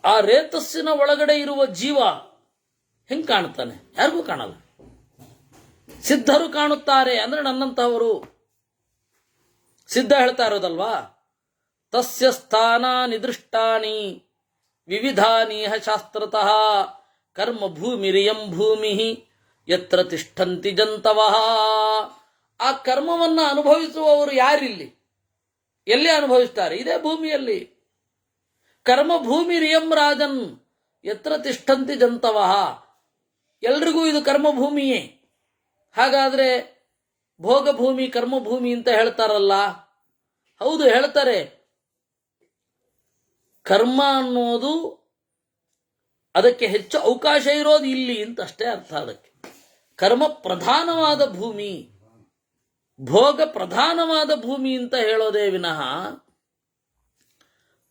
ಆ ರೇತಸ್ಸಿನ ಒಳಗಡೆ ಇರುವ ಜೀವ ಹೆಂಗ್ ಕಾಣ್ತಾನೆ? ಯಾರಿಗೂ ಕಾಣಲ್ಲ. ಸಿದ್ಧರು ಕಾಣುತ್ತಾರೆ ಅಂದ್ರೆ ನನ್ನಂತಹವರು. ಸಿದ್ಧ ಹೇಳ್ತಾ ಇರೋದಲ್ವಾ, ತಸ್ಯ ಸ್ಥಾನಾನಿ ದೃಷ್ಟಾನಿ ವಿವಿಧಾನೀಹ ಶಾಸ್ತ್ರತಃ ಕರ್ಮ ಭೂಮಿರಿಯಂ ಭೂಮಿ ಯತ್ರ ತಿಷ್ಠಂತಿ ಜಂತವಃ. ಆ ಕರ್ಮವನ್ನ ಅನುಭವಿಸುವವರು ಯಾರಿಲ್ಲಿ? ಎಲ್ಲಿ ಅನುಭವಿಸ್ತಾರೆ? ಇದೇ ಭೂಮಿಯಲ್ಲಿ. ಕರ್ಮ ಭೂಮಿರಿಯಂ ರಾಜನ್ ಯತ್ರ ತಿಷ್ಠಂತಿ ಜಂತವಃ. ಎಲ್ರಿಗೂ ಇದು ಕರ್ಮಭೂಮಿಯೇ. ಹಾಗಾದ್ರೆ ಭೋಗಭೂಮಿ ಕರ್ಮಭೂಮಿ ಅಂತ ಹೇಳ್ತಾರಲ್ಲ, ಹೌದು ಹೇಳ್ತಾರೆ. ಕರ್ಮ ಅನ್ನೋದು ಅದಕ್ಕೆ ಹೆಚ್ಚು ಅವಕಾಶ ಇರೋದು ಇಲ್ಲಿ ಅಂತ ಅಷ್ಟೇ ಅರ್ಥ. ಅದಕ್ಕೆ ಕರ್ಮ ಪ್ರಧಾನವಾದ ಭೂಮಿ, ಭೋಗ ಪ್ರಧಾನವಾದ ಭೂಮಿ ಅಂತ ಹೇಳೋದೇ ವಿನಃ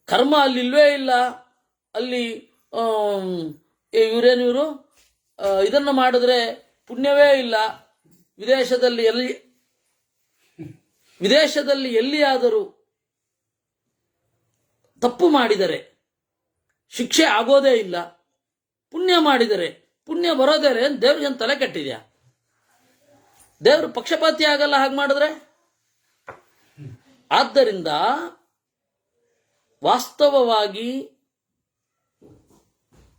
ಕರ್ಮ ಅಲ್ಲಿಲ್ವೇ ಇಲ್ಲ. ಅಲ್ಲಿ ಇವರು ಇದನ್ನು ಮಾಡಿದ್ರೆ ಪುಣ್ಯವೇ ಇಲ್ಲ. ವಿದೇಶದಲ್ಲಿ ಎಲ್ಲಿಯಾದರೂ ತಪ್ಪು ಮಾಡಿದರೆ ಶಿಕ್ಷೆ ಆಗೋದೇ ಇಲ್ಲ. ಪುಣ್ಯ ಮಾಡಿದರೆ ಪುಣ್ಯ ಬರೋದೇ. ದೇವ್ರಿಗೇನು ತಲೆ ಕೆಟ್ಟಿದ್ಯಾ? ದೇವ್ರು ಪಕ್ಷಪಾತಿ ಆಗಲ್ಲ ಹಾಗೆ ಮಾಡಿದ್ರೆ. ಆದ್ದರಿಂದ ವಾಸ್ತವವಾಗಿ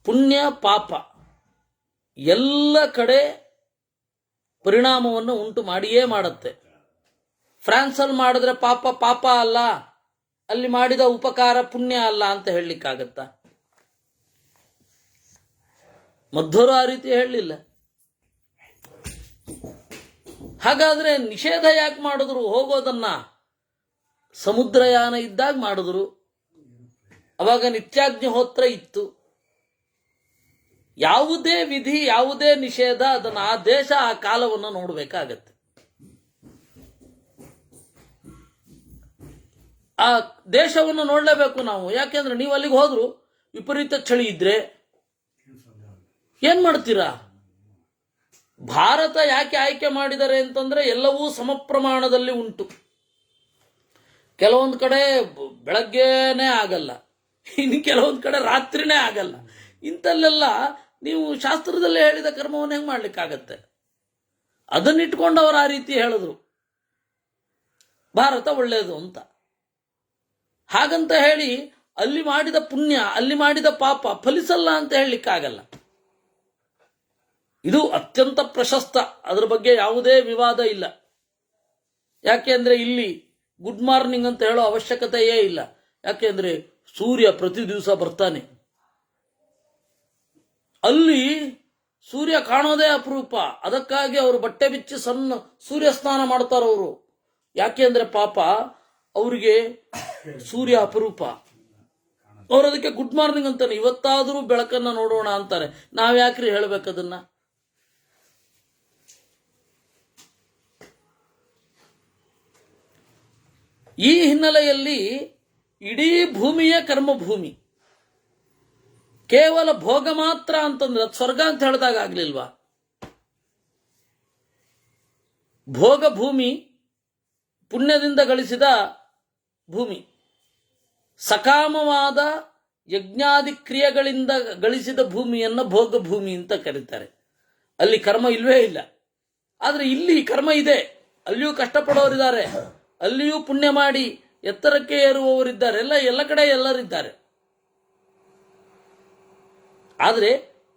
ಪುಣ್ಯ ಪಾಪ ಎಲ್ಲ ಕಡೆ ಪರಿಣಾಮವನ್ನು ಉಂಟು ಮಾಡಿಯೇ ಮಾಡುತ್ತೆ. ಫ್ರಾನ್ಸಲ್ಲಿ ಮಾಡಿದ್ರೆ ಪಾಪ ಪಾಪ ಅಲ್ಲ, ಅಲ್ಲಿ ಮಾಡಿದ ಉಪಕಾರ ಪುಣ್ಯ ಅಲ್ಲ ಅಂತ ಹೇಳಲಿಕ್ಕಾಗತ್ತಾ? ಮಧ್ವರು ಆ ರೀತಿ ಹೇಳಲಿಲ್ಲ. ಹಾಗಾದ್ರೆ ನಿಷೇಧ ಯಾಕೆ ಮಾಡಿದ್ರು? ಹೋಗೋದನ್ನ ಸಮುದ್ರಯಾನ ಇದ್ದಾಗ ಮಾಡಿದ್ರು. ಅವಾಗ ನಿತ್ಯಾಗ್ನಿಹೋತ್ರ ಇತ್ತು. ಯಾವುದೇ ವಿಧಿ, ಯಾವುದೇ ನಿಷೇಧ, ಅದನ್ನು ಆ ದೇಶ ಆ ಕಾಲವನ್ನು ನೋಡಬೇಕಾಗತ್ತೆ. ಆ ದೇಶವನ್ನು ನೋಡಲೇಬೇಕು ನಾವು. ಯಾಕೆಂದ್ರೆ ನೀವು ಅಲ್ಲಿಗೆ ಹೋದ್ರು ವಿಪರೀತ ಚಳಿ ಇದ್ರೆ ಏನ್ ಮಾಡ್ತೀರಾ? ಭಾರತ ಯಾಕೆ ಆಯ್ಕೆ ಮಾಡಿದ್ದಾರೆ ಅಂತಂದ್ರೆ ಎಲ್ಲವೂ ಸಮ ಪ್ರಮಾಣದಲ್ಲಿ ಉಂಟು. ಕೆಲವೊಂದು ಕಡೆ ಬೆಳಗ್ಗೆನೇ ಆಗಲ್ಲ, ಇನ್ನು ಕೆಲವೊಂದು ಕಡೆ ರಾತ್ರಿನೇ ಆಗಲ್ಲ. ಇಂಥಲ್ಲೆಲ್ಲ ನೀವು ಶಾಸ್ತ್ರದಲ್ಲಿ ಹೇಳಿದ ಕರ್ಮವನ್ನು ಹೆಂಗೆ ಮಾಡ್ಲಿಕ್ಕಾಗತ್ತೆ? ಅದನ್ನಿಟ್ಕೊಂಡು ಅವರು ಆ ರೀತಿ ಹೇಳಿದ್ರು ಭಾರತ ಒಳ್ಳೆಯದು ಅಂತ. ಹಾಗಂತ ಹೇಳಿ ಅಲ್ಲಿ ಮಾಡಿದ ಪುಣ್ಯ, ಅಲ್ಲಿ ಮಾಡಿದ ಪಾಪ ಫಲಿಸಲ್ಲ ಅಂತ ಹೇಳಲಿಕ್ಕಾಗಲ್ಲ. ಇದು ಅತ್ಯಂತ ಪ್ರಶಸ್ತ, ಅದರ ಬಗ್ಗೆ ಯಾವುದೇ ವಿವಾದ ಇಲ್ಲ. ಯಾಕೆಂದ್ರೆ ಇಲ್ಲಿ ಗುಡ್ ಮಾರ್ನಿಂಗ್ ಅಂತ ಹೇಳೋ ಅವಶ್ಯಕತೆಯೇ ಇಲ್ಲ. ಯಾಕೆಂದ್ರೆ ಸೂರ್ಯ ಪ್ರತಿ ದಿವಸ ಬರ್ತಾನೆ. ಅಲ್ಲಿ ಸೂರ್ಯ ಕಾಣೋದೇ ಅಪರೂಪ. ಅದಕ್ಕಾಗಿ ಅವರು ಬಟ್ಟೆ ಬಿಚ್ಚಿ ಸಣ್ಣ ಸೂರ್ಯ ಸ್ನಾನ ಮಾಡ್ತಾರವರು. ಯಾಕೆಂದ್ರೆ ಪಾಪ ಅವರಿಗೆ ಸೂರ್ಯ ಅಪರೂಪ. ಅವ್ರು ಅದಕ್ಕೆ ಗುಡ್ ಮಾರ್ನಿಂಗ್ ಅಂತಾನೆ. ಇವತ್ತಾದರೂ ಬೆಳಕನ್ನ ನೋಡೋಣ ಅಂತಾರೆ. ನಾವ್ಯಾಕ್ರಿ ಹೇಳ್ಬೇಕದನ್ನ? ಈ ಹಿನ್ನೆಲೆಯಲ್ಲಿ ಇಡೀ ಭೂಮಿಯೇ ಕರ್ಮಭೂಮಿ. ಕೇವಲ ಭೋಗ ಮಾತ್ರ ಅಂತಂದ್ರೆ ಅದು ಸ್ವರ್ಗ ಅಂತ ಹೇಳಿದಾಗ ಆಗ್ಲಿಲ್ವಾ? ಭೋಗ ಭೂಮಿ, ಪುಣ್ಯದಿಂದ ಗಳಿಸಿದ ಭೂಮಿ. ಸಕಾಮವಾದ ಯಜ್ಞಾದಿ ಕ್ರಿಯೆಗಳಿಂದ ಗಳಿಸಿದ ಭೂಮಿಯನ್ನ ಭೋಗ ಭೂಮಿ ಅಂತ ಕರೀತಾರೆ. ಅಲ್ಲಿ ಕರ್ಮ ಇಲ್ವೇ ಇಲ್ಲ. ಆದ್ರೆ ಇಲ್ಲಿ ಕರ್ಮ ಇದೆ. ಅಲ್ಲಿಯೂ ಕಷ್ಟಪಡೋರಿದ್ದಾರೆ, ಅಲ್ಲಿಯೂ ಪುಣ್ಯ ಮಾಡಿ ಎತ್ತರಕ್ಕೆ ಏರುವವರಿದ್ದಾರೆ. ಎಲ್ಲ ಕಡೆ ಎಲ್ಲರಿದ್ದಾರೆ. ಆದರೆ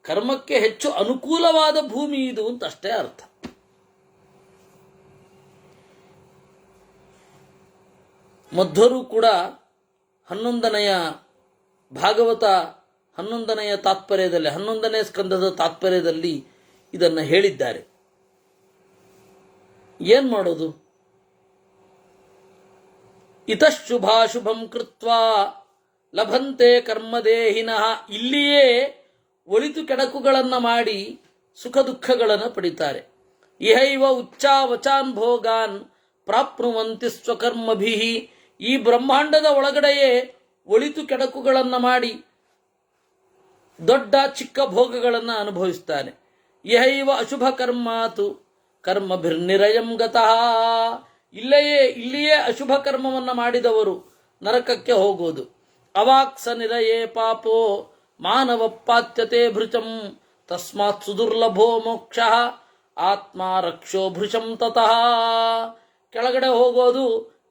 ಕರ್ಮಕ್ಕೆ ಹೆಚ್ಚು ಅನುಕೂಲವಾದ ಭೂಮಿ ಇದು ಅಂತ ಅಷ್ಟೇ ಅರ್ಥ. ಮಧ್ವರು ಕೂಡ 11ನೆಯ ಭಾಗವತ 11ನೆಯ ತಾತ್ಪರ್ಯದಲ್ಲಿ, 11ನೇ ಸ್ಕಂದದ ತಾತ್ಪರ್ಯದಲ್ಲಿ ಇದನ್ನು ಹೇಳಿದ್ದಾರೆ. ಏನ್ ಮಾಡೋದು? ಇತಃಶುಭಾಶುಭಂ ಕೃತ್ವಾ ಲಭಂತೆ ಕರ್ಮದೇಹಿನಃ. ಇಲ್ಲಿಯೇ ಒಳಿತು ಕೆಡಕುಗಳನ್ನು ಮಾಡಿ ಸುಖ ದುಃಖಗಳನ್ನು ಪಡಿತಾರೆ. ಇಹೈವ ಉಚ್ಚಾವಚಾನ್ ಭೋಗಾನ್ ಪ್ರಾಪ್ನುವಂತಿ ಸ್ವಕರ್ಮಭಿ. ಈ ಬ್ರಹ್ಮಾಂಡದ ಒಳಗಡೆಯೇ ಒಳಿತು ಕೆಡಕುಗಳನ್ನು ಮಾಡಿ ದೊಡ್ಡ ಚಿಕ್ಕ ಭೋಗಗಳನ್ನು ಅನುಭವಿಸ್ತಾನೆ. ಯಹೈವ ಅಶುಭ ಕರ್ಮಾತು ಕರ್ಮಭಿರ್ನಿರಯಂ ಗತಃ. ಇಲ್ಲಿಯೇ ಅಶುಭ ಕರ್ಮವನ್ನು ಮಾಡಿದವರು ನರಕಕ್ಕೆ ಹೋಗೋದು. ಅವಾಕ್ಸ ನಿರಯೇ ಪಾಪೋ ಮಾನವ ಪಾತ್ಯತೆ ಭೃಚಂ ತಸ್ಮಾತ್ ಸುದುರ್ಲಭೋ ಮೋಕ್ಷ ಆತ್ಮ ರಕ್ಷೋ ಭೃಶಂ ತತಃ. ಕೆಳಗಡೆ ಹೋಗೋದು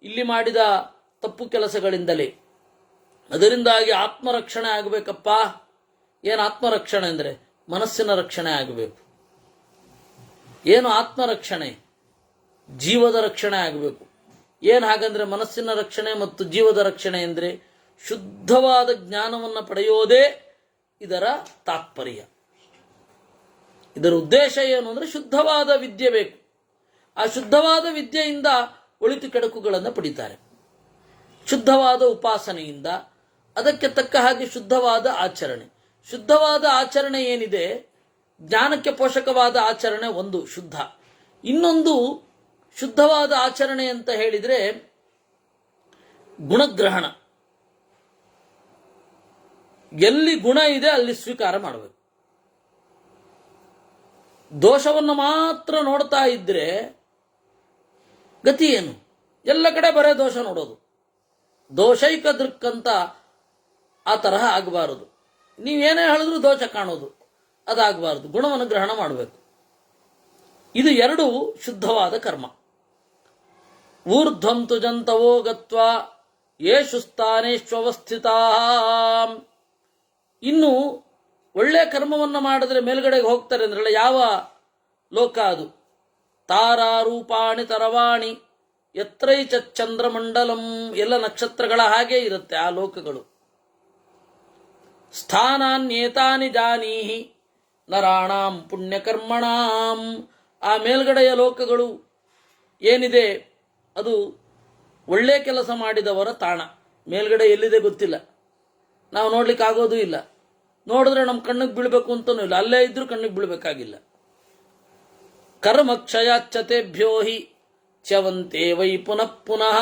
ಇಲ್ಲಿ ಮಾಡಿದ ತಪ್ಪು ಕೆಲಸಗಳಿಂದಲೇ. ಅದರಿಂದಾಗಿ ಆತ್ಮರಕ್ಷಣೆ ಆಗಬೇಕಪ್ಪ. ಏನು ಆತ್ಮರಕ್ಷಣೆ ಅಂದರೆ ಮನಸ್ಸಿನ ರಕ್ಷಣೆ ಆಗಬೇಕು. ಏನು ಆತ್ಮರಕ್ಷಣೆ? ಜೀವದ ರಕ್ಷಣೆ ಆಗಬೇಕು. ಏನು ಹಾಗಂದ್ರೆ ಮನಸ್ಸಿನ ರಕ್ಷಣೆ ಮತ್ತು ಜೀವದ ರಕ್ಷಣೆ ಅಂದರೆ ಶುದ್ಧವಾದ ಜ್ಞಾನವನ್ನು ಪಡೆಯೋದೇ ಇದರ ತಾತ್ಪರ್ಯ. ಇದರ ಉದ್ದೇಶ ಏನು ಅಂದರೆ ಶುದ್ಧವಾದ ವಿದ್ಯೆ ಬೇಕು. ಆ ಶುದ್ಧವಾದ ವಿದ್ಯೆಯಿಂದ ಒಳಿತು ಕೆಡುಕುಗಳನ್ನು ಪಡಿತಾರೆ. ಶುದ್ಧವಾದ ಉಪಾಸನೆಯಿಂದ ಅದಕ್ಕೆ ತಕ್ಕ ಹಾಗೆ ಶುದ್ಧವಾದ ಆಚರಣೆ. ಶುದ್ಧವಾದ ಆಚರಣೆ ಏನಿದೆ, ಜ್ಞಾನಕ್ಕೆ ಪೋಷಕವಾದ ಆಚರಣೆ ಒಂದು ಶುದ್ಧ. ಇನ್ನೊಂದು ಶುದ್ಧವಾದ ಆಚರಣೆ ಅಂತ ಹೇಳಿದರೆ ಗುಣಗ್ರಹಣ. ಎಲ್ಲಿ ಗುಣ ಇದೆ ಅಲ್ಲಿ ಸ್ವೀಕಾರ ಮಾಡಬೇಕು. ದೋಷವನ್ನು ಮಾತ್ರ ನೋಡ್ತಾ ಇದ್ರೆ ಗತಿ ಏನು? ಎಲ್ಲ ಕಡೆ ಬರೇ ದೋಷ ನೋಡೋದು. ದೋಷೈಕ ದೃಕ್ಕಂತ ಆ ತರಹ ಆಗಬಾರದು. ನೀವೇನೇ ಹೇಳಿದ್ರು ದೋಷ ಕಾಣೋದು, ಅದಾಗಬಾರದು. ಗುಣವನ್ನು ಗ್ರಹಣ ಮಾಡಬೇಕು. ಇದು ಎರಡು ಶುದ್ಧವಾದ ಕರ್ಮ. ಊರ್ಧ್ವಂ ತು ಜಂತವೋ ಗತ್ವಾ ಯೇಷು ಸ್ಥಾನೇಶ್ವವಸ್ಥಿತಾ. ಇನ್ನು ಒಳ್ಳೆ ಕರ್ಮವನ್ನು ಮಾಡಿದ್ರೆ ಮೇಲ್ಗಡೆಗೆ ಹೋಗ್ತಾರೆ ಅಂದ್ರಲ್ಲ, ಯಾವ ಲೋಕ ಅದು? ತಾರಾರೂಪಾಣಿ ತರವಾಣಿ ಯತ್ರೈಚ ಚಂದ್ರಮಂಡಲಂ. ಎಲ್ಲ ನಕ್ಷತ್ರಗಳ ಹಾಗೆ ಇರುತ್ತೆ ಆ ಲೋಕಗಳು. ಸ್ಥಾನಾನ್ಯೇತಾನಿ ಜಾನೀಹಿ ನರಾಣಾಂ ಪುಣ್ಯಕರ್ಮಣಾಂ. ಆ ಮೇಲ್ಗಡೆಯ ಲೋಕಗಳು ಏನಿದೆ ಅದು ಒಳ್ಳೆ ಕೆಲಸ ಮಾಡಿದವರ ತಾಣ. ಮೇಲ್ಗಡೆ ಎಲ್ಲಿದೆ ಗೊತ್ತಿಲ್ಲ, ನಾವು ನೋಡ್ಲಿಕ್ಕೆ ಆಗೋದೂ ಇಲ್ಲ. ನೋಡಿದ್ರೆ ನಮ್ಮ ಕಣ್ಣಿಗೆ ಬೀಳಬೇಕು ಅಂತನೂ ಇಲ್ಲ, ಅಲ್ಲೇ ಇದ್ರೂ ಕಣ್ಣಿಗೆ ಬೀಳಬೇಕಾಗಿಲ್ಲ. ಕರ್ಮಕ್ಷಯಾಚ್ಚತೆಭ್ಯೋ ಹಿ ಚ್ಯವಂತೆ ವೈ ಪುನಃ ಪುನಃ.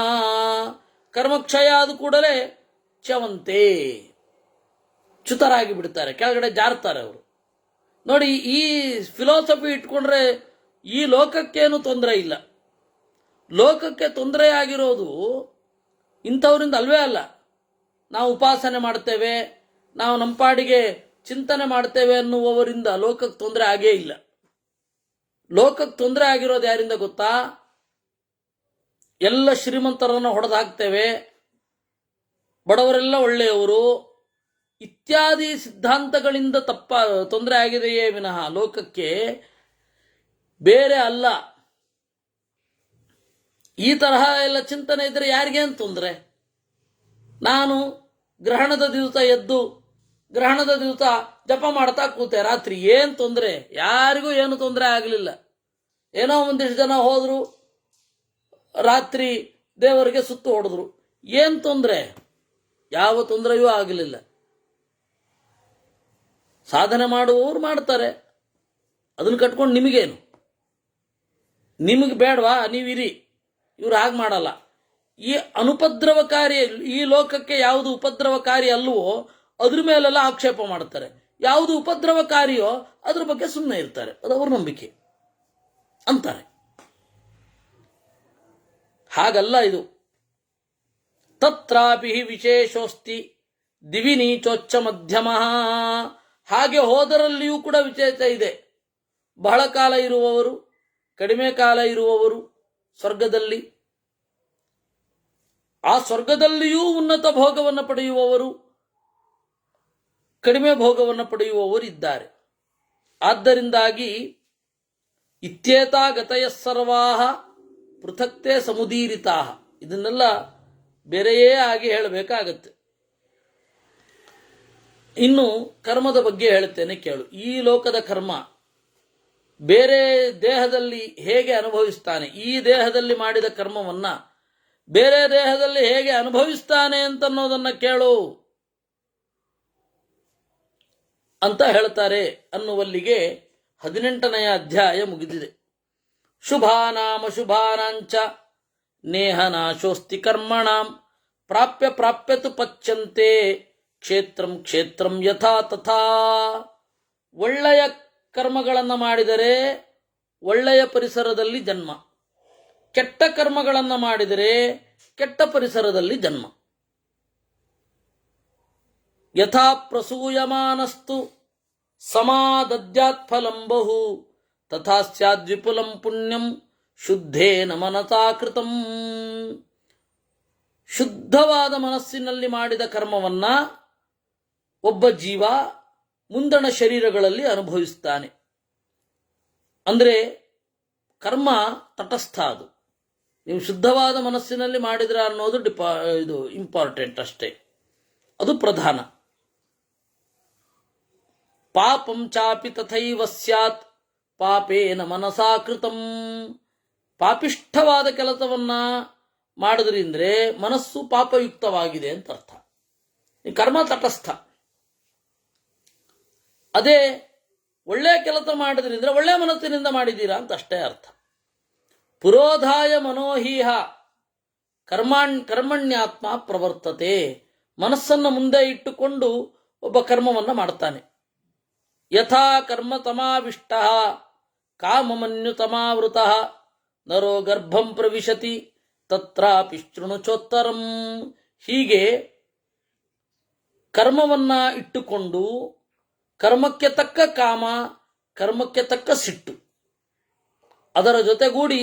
ಕರ್ಮಕ್ಷಯ ಆದ ಕೂಡಲೇ ಚ್ಯವಂತೆ, ಚ್ಯುತರಾಗಿ ಬಿಡ್ತಾರೆ, ಕೆಳಗಡೆ ಜಾರ್ತಾರೆ ಅವರು. ನೋಡಿ, ಈ ಫಿಲಾಸಫಿ ಇಟ್ಕೊಂಡ್ರೆ ಈ ಲೋಕಕ್ಕೇನು ತೊಂದರೆ ಇಲ್ಲ. ಲೋಕಕ್ಕೆ ತೊಂದರೆ ಆಗಿರೋದು ಇಂಥವರಿಂದ ಅಲ್ವೇ ಅಲ್ಲ. ನಾವು ಉಪಾಸನೆ ಮಾಡ್ತೇವೆ, ನಾವು ನಮ್ಮ ಪಾಡಿಗೆ ಚಿಂತನೆ ಮಾಡ್ತೇವೆ ಅನ್ನುವವರಿಂದ ಲೋಕಕ್ಕೆ ತೊಂದರೆ ಆಗೇ ಇಲ್ಲ. ಲೋಕಕ್ಕೆ ತೊಂದರೆ ಆಗಿರೋದು ಯಾರಿಂದ ಗೊತ್ತಾ? ಎಲ್ಲ ಶ್ರೀಮಂತರನ್ನು ಹೊಡೆದು ಹಾಕ್ತೇವೆ, ಬಡವರೆಲ್ಲ ಒಳ್ಳೆಯವರು ಇತ್ಯಾದಿ ಸಿದ್ಧಾಂತಗಳಿಂದ ತೊಂದರೆ ಆಗಿದೆಯೇ ವಿನಃ ಲೋಕಕ್ಕೆ ಬೇರೆ ಅಲ್ಲ. ಈ ತರಹ ಎಲ್ಲ ಚಿಂತನೆ ಇದ್ರೆ ಯಾರಿಗೇನು ತೊಂದರೆ? ನಾನು ಗ್ರಹಣದ ದಿವಸ ಎದ್ದು ಗ್ರಹಣದ ದಿವಸ ಜಪ ಮಾಡ್ತಾ ಕೂತೆ ರಾತ್ರಿ, ಏನು ತೊಂದರೆ? ಯಾರಿಗೂ ಏನು ತೊಂದರೆ ಆಗಲಿಲ್ಲ. ಏನೋ ಒಂದಿಷ್ಟು ಜನ ಹೋದ್ರು, ರಾತ್ರಿ ದೇವರಿಗೆ ಸುತ್ತು ಹೊಡೆದ್ರು, ಏನು ತೊಂದರೆ? ಯಾವ ತೊಂದರೆಯೂ ಆಗಲಿಲ್ಲ. ಸಾಧನೆ ಮಾಡುವವರು ಮಾಡ್ತಾರೆ, ಅದನ್ನು ಕಟ್ಕೊಂಡು ನಿಮಗೇನು? ನಿಮಗೆ ಬೇಡವಾ? ನೀವಿರಿ. ಇವ್ರು ಹಾಗೆ ಮಾಡಲ್ಲ. ಈ ಅನುಪದ್ರವಕಾರಿ, ಈ ಲೋಕಕ್ಕೆ ಯಾವುದು ಉಪದ್ರವಕಾರಿ ಅಲ್ವೋ ಅದ್ರ ಮೇಲೆಲ್ಲ ಆಕ್ಷೇಪ ಮಾಡ್ತಾರೆ. ಯಾವುದು ಉಪದ್ರವಕಾರಿಯೋ ಅದ್ರ ಬಗ್ಗೆ ಸುಮ್ಮನೆ ಇರ್ತಾರೆ. ಅದು ಅವ್ರ ನಂಬಿಕೆ ಅಂತಾರೆ. ಹಾಗಲ್ಲ ಇದು. ತತ್ರಾಪಿ ವಿಶೇಷೋಸ್ತಿ ದಿವಿ ನೀಚೋಚ್ಚ ಮಧ್ಯಮ. ಹಾಗೆ ಹೋದರಲ್ಲಿಯೂ ಕೂಡ ವಿಶೇಷ ಇದೆ. ಬಹಳ ಕಾಲ ಇರುವವರು, ಕಡಿಮೆ ಕಾಲ ಇರುವವರು ಸ್ವರ್ಗದಲ್ಲಿ, ಆ ಸ್ವರ್ಗದಲ್ಲಿಯೂ ಉನ್ನತ ಭೋಗವನ್ನು ಪಡೆಯುವವರು, ಕಡಿಮೆ ಭೋಗವನ್ನು ಪಡೆಯುವವರು ಇದ್ದಾರೆ. ಆದ್ದರಿಂದಾಗಿ ಇತ್ಯೇತಾ ಗತಯ ಸರ್ವಾಹ ಪೃಥಕ್ತೆ ಸಮುದೀರಿತಾ. ಇದನ್ನೆಲ್ಲ ಬೇರೆಯೇ ಆಗಿ ಹೇಳಬೇಕಾಗತ್ತೆ. ಇನ್ನು ಕರ್ಮದ ಬಗ್ಗೆ ಹೇಳುತ್ತೇನೆ ಕೇಳು. ಈ ಲೋಕದ ಕರ್ಮ ಬೇರೆ ದೇಹದಲ್ಲಿ ಹೇಗೆ ಅನುಭವಿಸ್ತಾನೆ, ಈ ದೇಹದಲ್ಲಿ ಮಾಡಿದ ಕರ್ಮವನ್ನ ಬೇರೆ ದೇಹದಲ್ಲಿ ಹೇಗೆ ಅನುಭವಿಸ್ತಾನೆ ಅಂತನ್ನೋದನ್ನ ಕೇಳು ಅಂತ ಹೇಳ್ತಾರೆ ಅನ್ನುವಲ್ಲಿಗೆ 18ನೇ ಅಧ್ಯಾಯ ಮುಗಿದಿದೆ. ಶುಭಾನಾಮ ಶುಭಾನಾಂಚ ನೇಹ ನಾಶೋಸ್ತಿ ಕರ್ಮಣಾಂ ಪ್ರಾಪ್ಯ ಪ್ರಾಪ್ಯತು ಪಚ್ಯಂತೆ ಕ್ಷೇತ್ರಂ ಕ್ಷೇತ್ರಂ ಯಥಾ ತಥಾ. ಒಳ್ಳೆಯ ಕರ್ಮಗಳನ್ನು ಮಾಡಿದರೆ ಒಳ್ಳೆಯ ಪರಿಸರದಲ್ಲಿ ಜನ್ಮ, ಕೆಟ್ಟ ಕರ್ಮಗಳನ್ನು ಮಾಡಿದರೆ ಕೆಟ್ಟ ಪರಿಸರದಲ್ಲಿ ಜನ್ಮ. ಯಥಾ ಪ್ರಸೂಯಮಾನಸ್ತು ಸಮಾದದ್ಯಾತ್ ಫಲಂ ಬಹು ತಥಾ ಸ್ಯಾದ್ವಿಪುಲಂ ಪುಣ್ಯಂ ಶುದ್ಧೇನ ಮನಸಾ ಕೃತಂ. ಶುದ್ಧವಾದ ಮನಸ್ಸಿನಲ್ಲಿ ಮಾಡಿದ ಕರ್ಮವನ್ನ ಒಬ್ಬ ಜೀವ ಮುಂದಣ ಶರೀರಗಳಲ್ಲಿ ಅನುಭವಿಸ್ತಾನೆ. ಅಂದರೆ ಕರ್ಮ ತಟಸ್ಥ, ಅದು ನೀವು ಶುದ್ಧವಾದ ಮನಸ್ಸಿನಲ್ಲಿ ಮಾಡಿದ್ರ ಅನ್ನೋದು ಇದು ಇಂಪಾರ್ಟೆಂಟ್ ಅಷ್ಟೇ, ಅದು ಪ್ರಧಾನ. ಪಾಪಂ ಚಾಪಿ ತಥೈವ ಸ್ಯಾತ್ ಪಾಪೇನ ಮನಸಾ ಕೃತಂ. ಪಾಪಿಷ್ಠವಾದ ಕೆಲಸವನ್ನ ಮಾಡಿದ್ರಿಂದ್ರೆ ಮನಸ್ಸು ಪಾಪಯುಕ್ತವಾಗಿದೆ ಅಂತ ಅರ್ಥ. ಈ ಕರ್ಮ ತಟಸ್ಥ. ಅದೇ ಒಳ್ಳೆಯ ಕೆಲಸ ಮಾಡಿದ್ರಿಂದ ಒಳ್ಳೆಯ ಮನಸ್ಸಿನಿಂದ ಮಾಡಿದ್ದೀರಾ ಅಂತ ಅಷ್ಟೇ ಅರ್ಥ. ಪುರೋಧಾಯ ಮನೋಹೀಹ ಕರ್ಮಣ್ಯಾತ್ಮ ಪ್ರವರ್ತತೆ. ಮನಸ್ಸನ್ನು ಮುಂದೆ ಇಟ್ಟುಕೊಂಡು ಒಬ್ಬ ಕರ್ಮವನ್ನು ಮಾಡ್ತಾನೆ. ಯಥಾ ಕರ್ಮ ತಮಾವಿಷ್ಟ ಕಾಮಮನ್ಯು ತಮಾವೃತ ನರೋ ಗರ್ಭಂ ಪ್ರವಿಶತಿ ತತ್ರಾಪಿ ಶೃಣುಚೋತ್ತರಂ. ಹೀಗೆ ಕರ್ಮವನ್ನ ಇಟ್ಟುಕೊಂಡು ಕರ್ಮಕ್ಕೆ ತಕ್ಕ ಕಾಮ, ಕರ್ಮಕ್ಕೆ ತಕ್ಕ ಸಿಟ್ಟು, ಅದರ ಜೊತೆಗೂಡಿ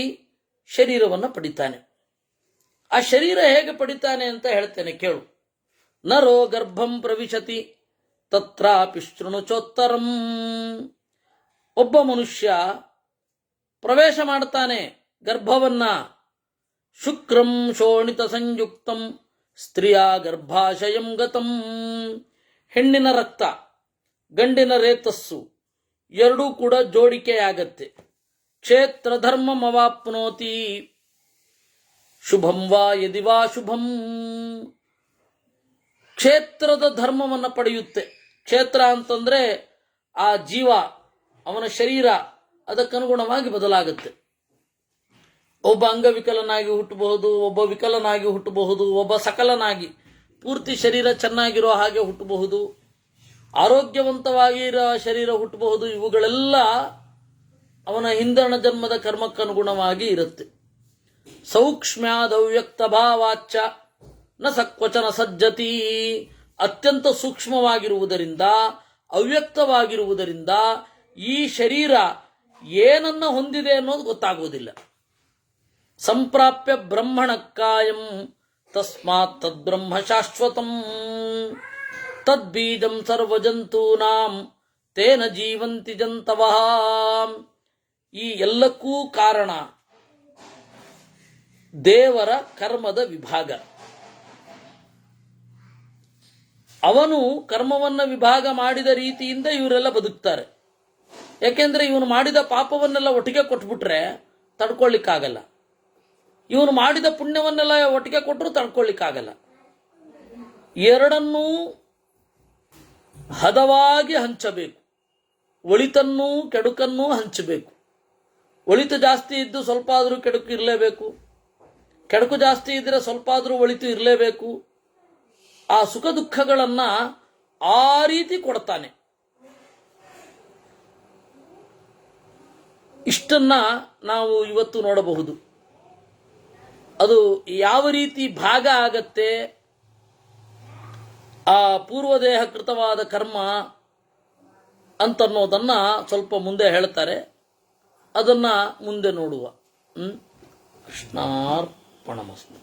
ಶರೀರವನ್ನು ಪಡಿತಾನೆ. ಆ ಶರೀರ ಹೇಗೆ ಪಡಿತಾನೆ ಅಂತ ಹೇಳ್ತೇನೆ ಕೇಳು. ನರೋ ಗರ್ಭಂ ಪ್ರವಿಶತಿ ತತ್ರಾಪಿ ಶೃಣುಚೋತ್ತರಂ. ಒಬ್ಬ ಮನುಷ್ಯ ಪ್ರವೇಶ ಮಾಡ್ತಾನೆ ಗರ್ಭವನ್ನ. ಶುಕ್ರಂ ಶೋಣಿತ ಸಂಯುಕ್ತಂ ಸ್ತ್ರೀಯ ಗರ್ಭಾಶಯಂ ಗತಂ. ಹೆಣ್ಣಿನ ರಕ್ತ, ಗಂಡಿನ ರೇತಸ್ಸು ಎರಡೂ ಕೂಡ ಜೋಡಿಕೆಯಾಗತ್ತೆ. ಕ್ಷೇತ್ರ ಧರ್ಮಮವಾಪ್ನೋತಿ ಶುಭಂ ವಾ ಯದಿ ವಾ ಶುಭಂ. ಕ್ಷೇತ್ರದ ಧರ್ಮವನ್ನು ಪಡೆಯುತ್ತೆ. ಕ್ಷೇತ್ರ ಅಂತಂದ್ರೆ ಆ ಜೀವ, ಅವನ ಶರೀರ ಅದಕ್ಕನುಗುಣವಾಗಿ ಬದಲಾಗುತ್ತೆ. ಒಬ್ಬ ಅಂಗವಿಕಲನಾಗಿ ಹುಟ್ಟಬಹುದು, ಒಬ್ಬ ವಿಕಲನಾಗಿ ಹುಟ್ಟಬಹುದು, ಒಬ್ಬ ಸಕಲನಾಗಿ ಪೂರ್ತಿ ಶರೀರ ಚೆನ್ನಾಗಿರೋ ಹಾಗೆ ಹುಟ್ಟಬಹುದು, ಆರೋಗ್ಯವಂತವಾಗಿರೋ ಶರೀರ ಹುಟ್ಟಬಹುದು. ಇವುಗಳೆಲ್ಲ ಅವನ ಹಿಂದಣ ಜನ್ಮದ ಕರ್ಮಕ್ಕನುಗುಣವಾಗಿ ಇರುತ್ತೆ. ಸೌಕ್ಷ್ಮ್ಯಾದವ್ಯಕ್ತ ಭಾವಾಚ್ಚ ನ ಸಕ್ವಚನ ಸಜ್ಜತಿ. ಅತ್ಯಂತ ಸೂಕ್ಷ್ಮವಾಗಿರುವುದರಿಂದ, ಅವ್ಯಕ್ತವಾಗಿರುವುದರಿಂದ ಈ ಶರೀರ ಏನನ್ನ ಹೊಂದಿದೆ ಅನ್ನೋದು ಗೊತ್ತಾಗುವುದಿಲ್ಲ. ಸಂಪ್ರಾಪ್ಯ ಬ್ರಹ್ಮಣ ಕಾಯಂ ತಸ್ಮಾತ್ ತದ್ಬ್ರಹ್ಮ ಶಾಶ್ವತಂ ತದ್ಬೀಜಂ ಸರ್ವಜಂತೂನಾಂ ತೇನ ಜೀವಂತಿ ಜಂತವಃ. ಈ ಎಲ್ಲಕ್ಕೂ ಕಾರಣ ದೇವರ ಕರ್ಮದ ವಿಭಾಗ. ಅವನು ಕರ್ಮವನ್ನು ವಿಭಾಗ ಮಾಡಿದ ರೀತಿಯಿಂದ ಇವರೆಲ್ಲ ಬದುಕ್ತಾರೆ. ಯಾಕೆಂದ್ರೆ ಇವನು ಮಾಡಿದ ಪಾಪವನ್ನೆಲ್ಲ ಒಟ್ಟಿಗೆ ಕೊಟ್ಬಿಟ್ರೆ ತಡ್ಕೊಳ್ಳಿಕ್ಕಾಗಲ್ಲ, ಇವನು ಮಾಡಿದ ಪುಣ್ಯವನ್ನೆಲ್ಲ ಒಟ್ಟಿಗೆ ಕೊಟ್ಟರು ತಡ್ಕೊಳ್ಳಿಕ್ಕಾಗಲ್ಲ. ಎರಡನ್ನೂ ಹದವಾಗಿ ಹಂಚಬೇಕು. ಒಳಿತನ್ನೂ ಕೆಡುಕನ್ನೂ ಹಂಚಬೇಕು. ಒಳಿತು ಜಾಸ್ತಿ ಇದ್ದು ಸ್ವಲ್ಪ ಆದರೂ ಕೆಡುಕು ಇರಲೇಬೇಕು, ಕೆಡುಕು ಜಾಸ್ತಿ ಇದ್ದರೆ ಸ್ವಲ್ಪ ಆದರೂ ಒಳಿತು ಇರಲೇಬೇಕು. ಆ ಸುಖ ದುಃಖಗಳನ್ನ ಆ ರೀತಿ ಕೊಡ್ತಾನೆ. ಇಷ್ಟನ್ನ ನಾವು ಇವತ್ತು ನೋಡಬಹುದು. ಅದು ಯಾವ ರೀತಿ ಭಾಗ ಆಗತ್ತೆ, ಆ ಪೂರ್ವದೇಹ ಕೃತವಾದ ಕರ್ಮ ಅಂತನ್ನೋದನ್ನ ಸ್ವಲ್ಪ ಮುಂದೆ ಹೇಳ್ತಾರೆ. ಅದನ್ನ ಮುಂದೆ ನೋಡುವ. ಕೃಷ್ಣಾರ್ಪಣಮಸ್ತು.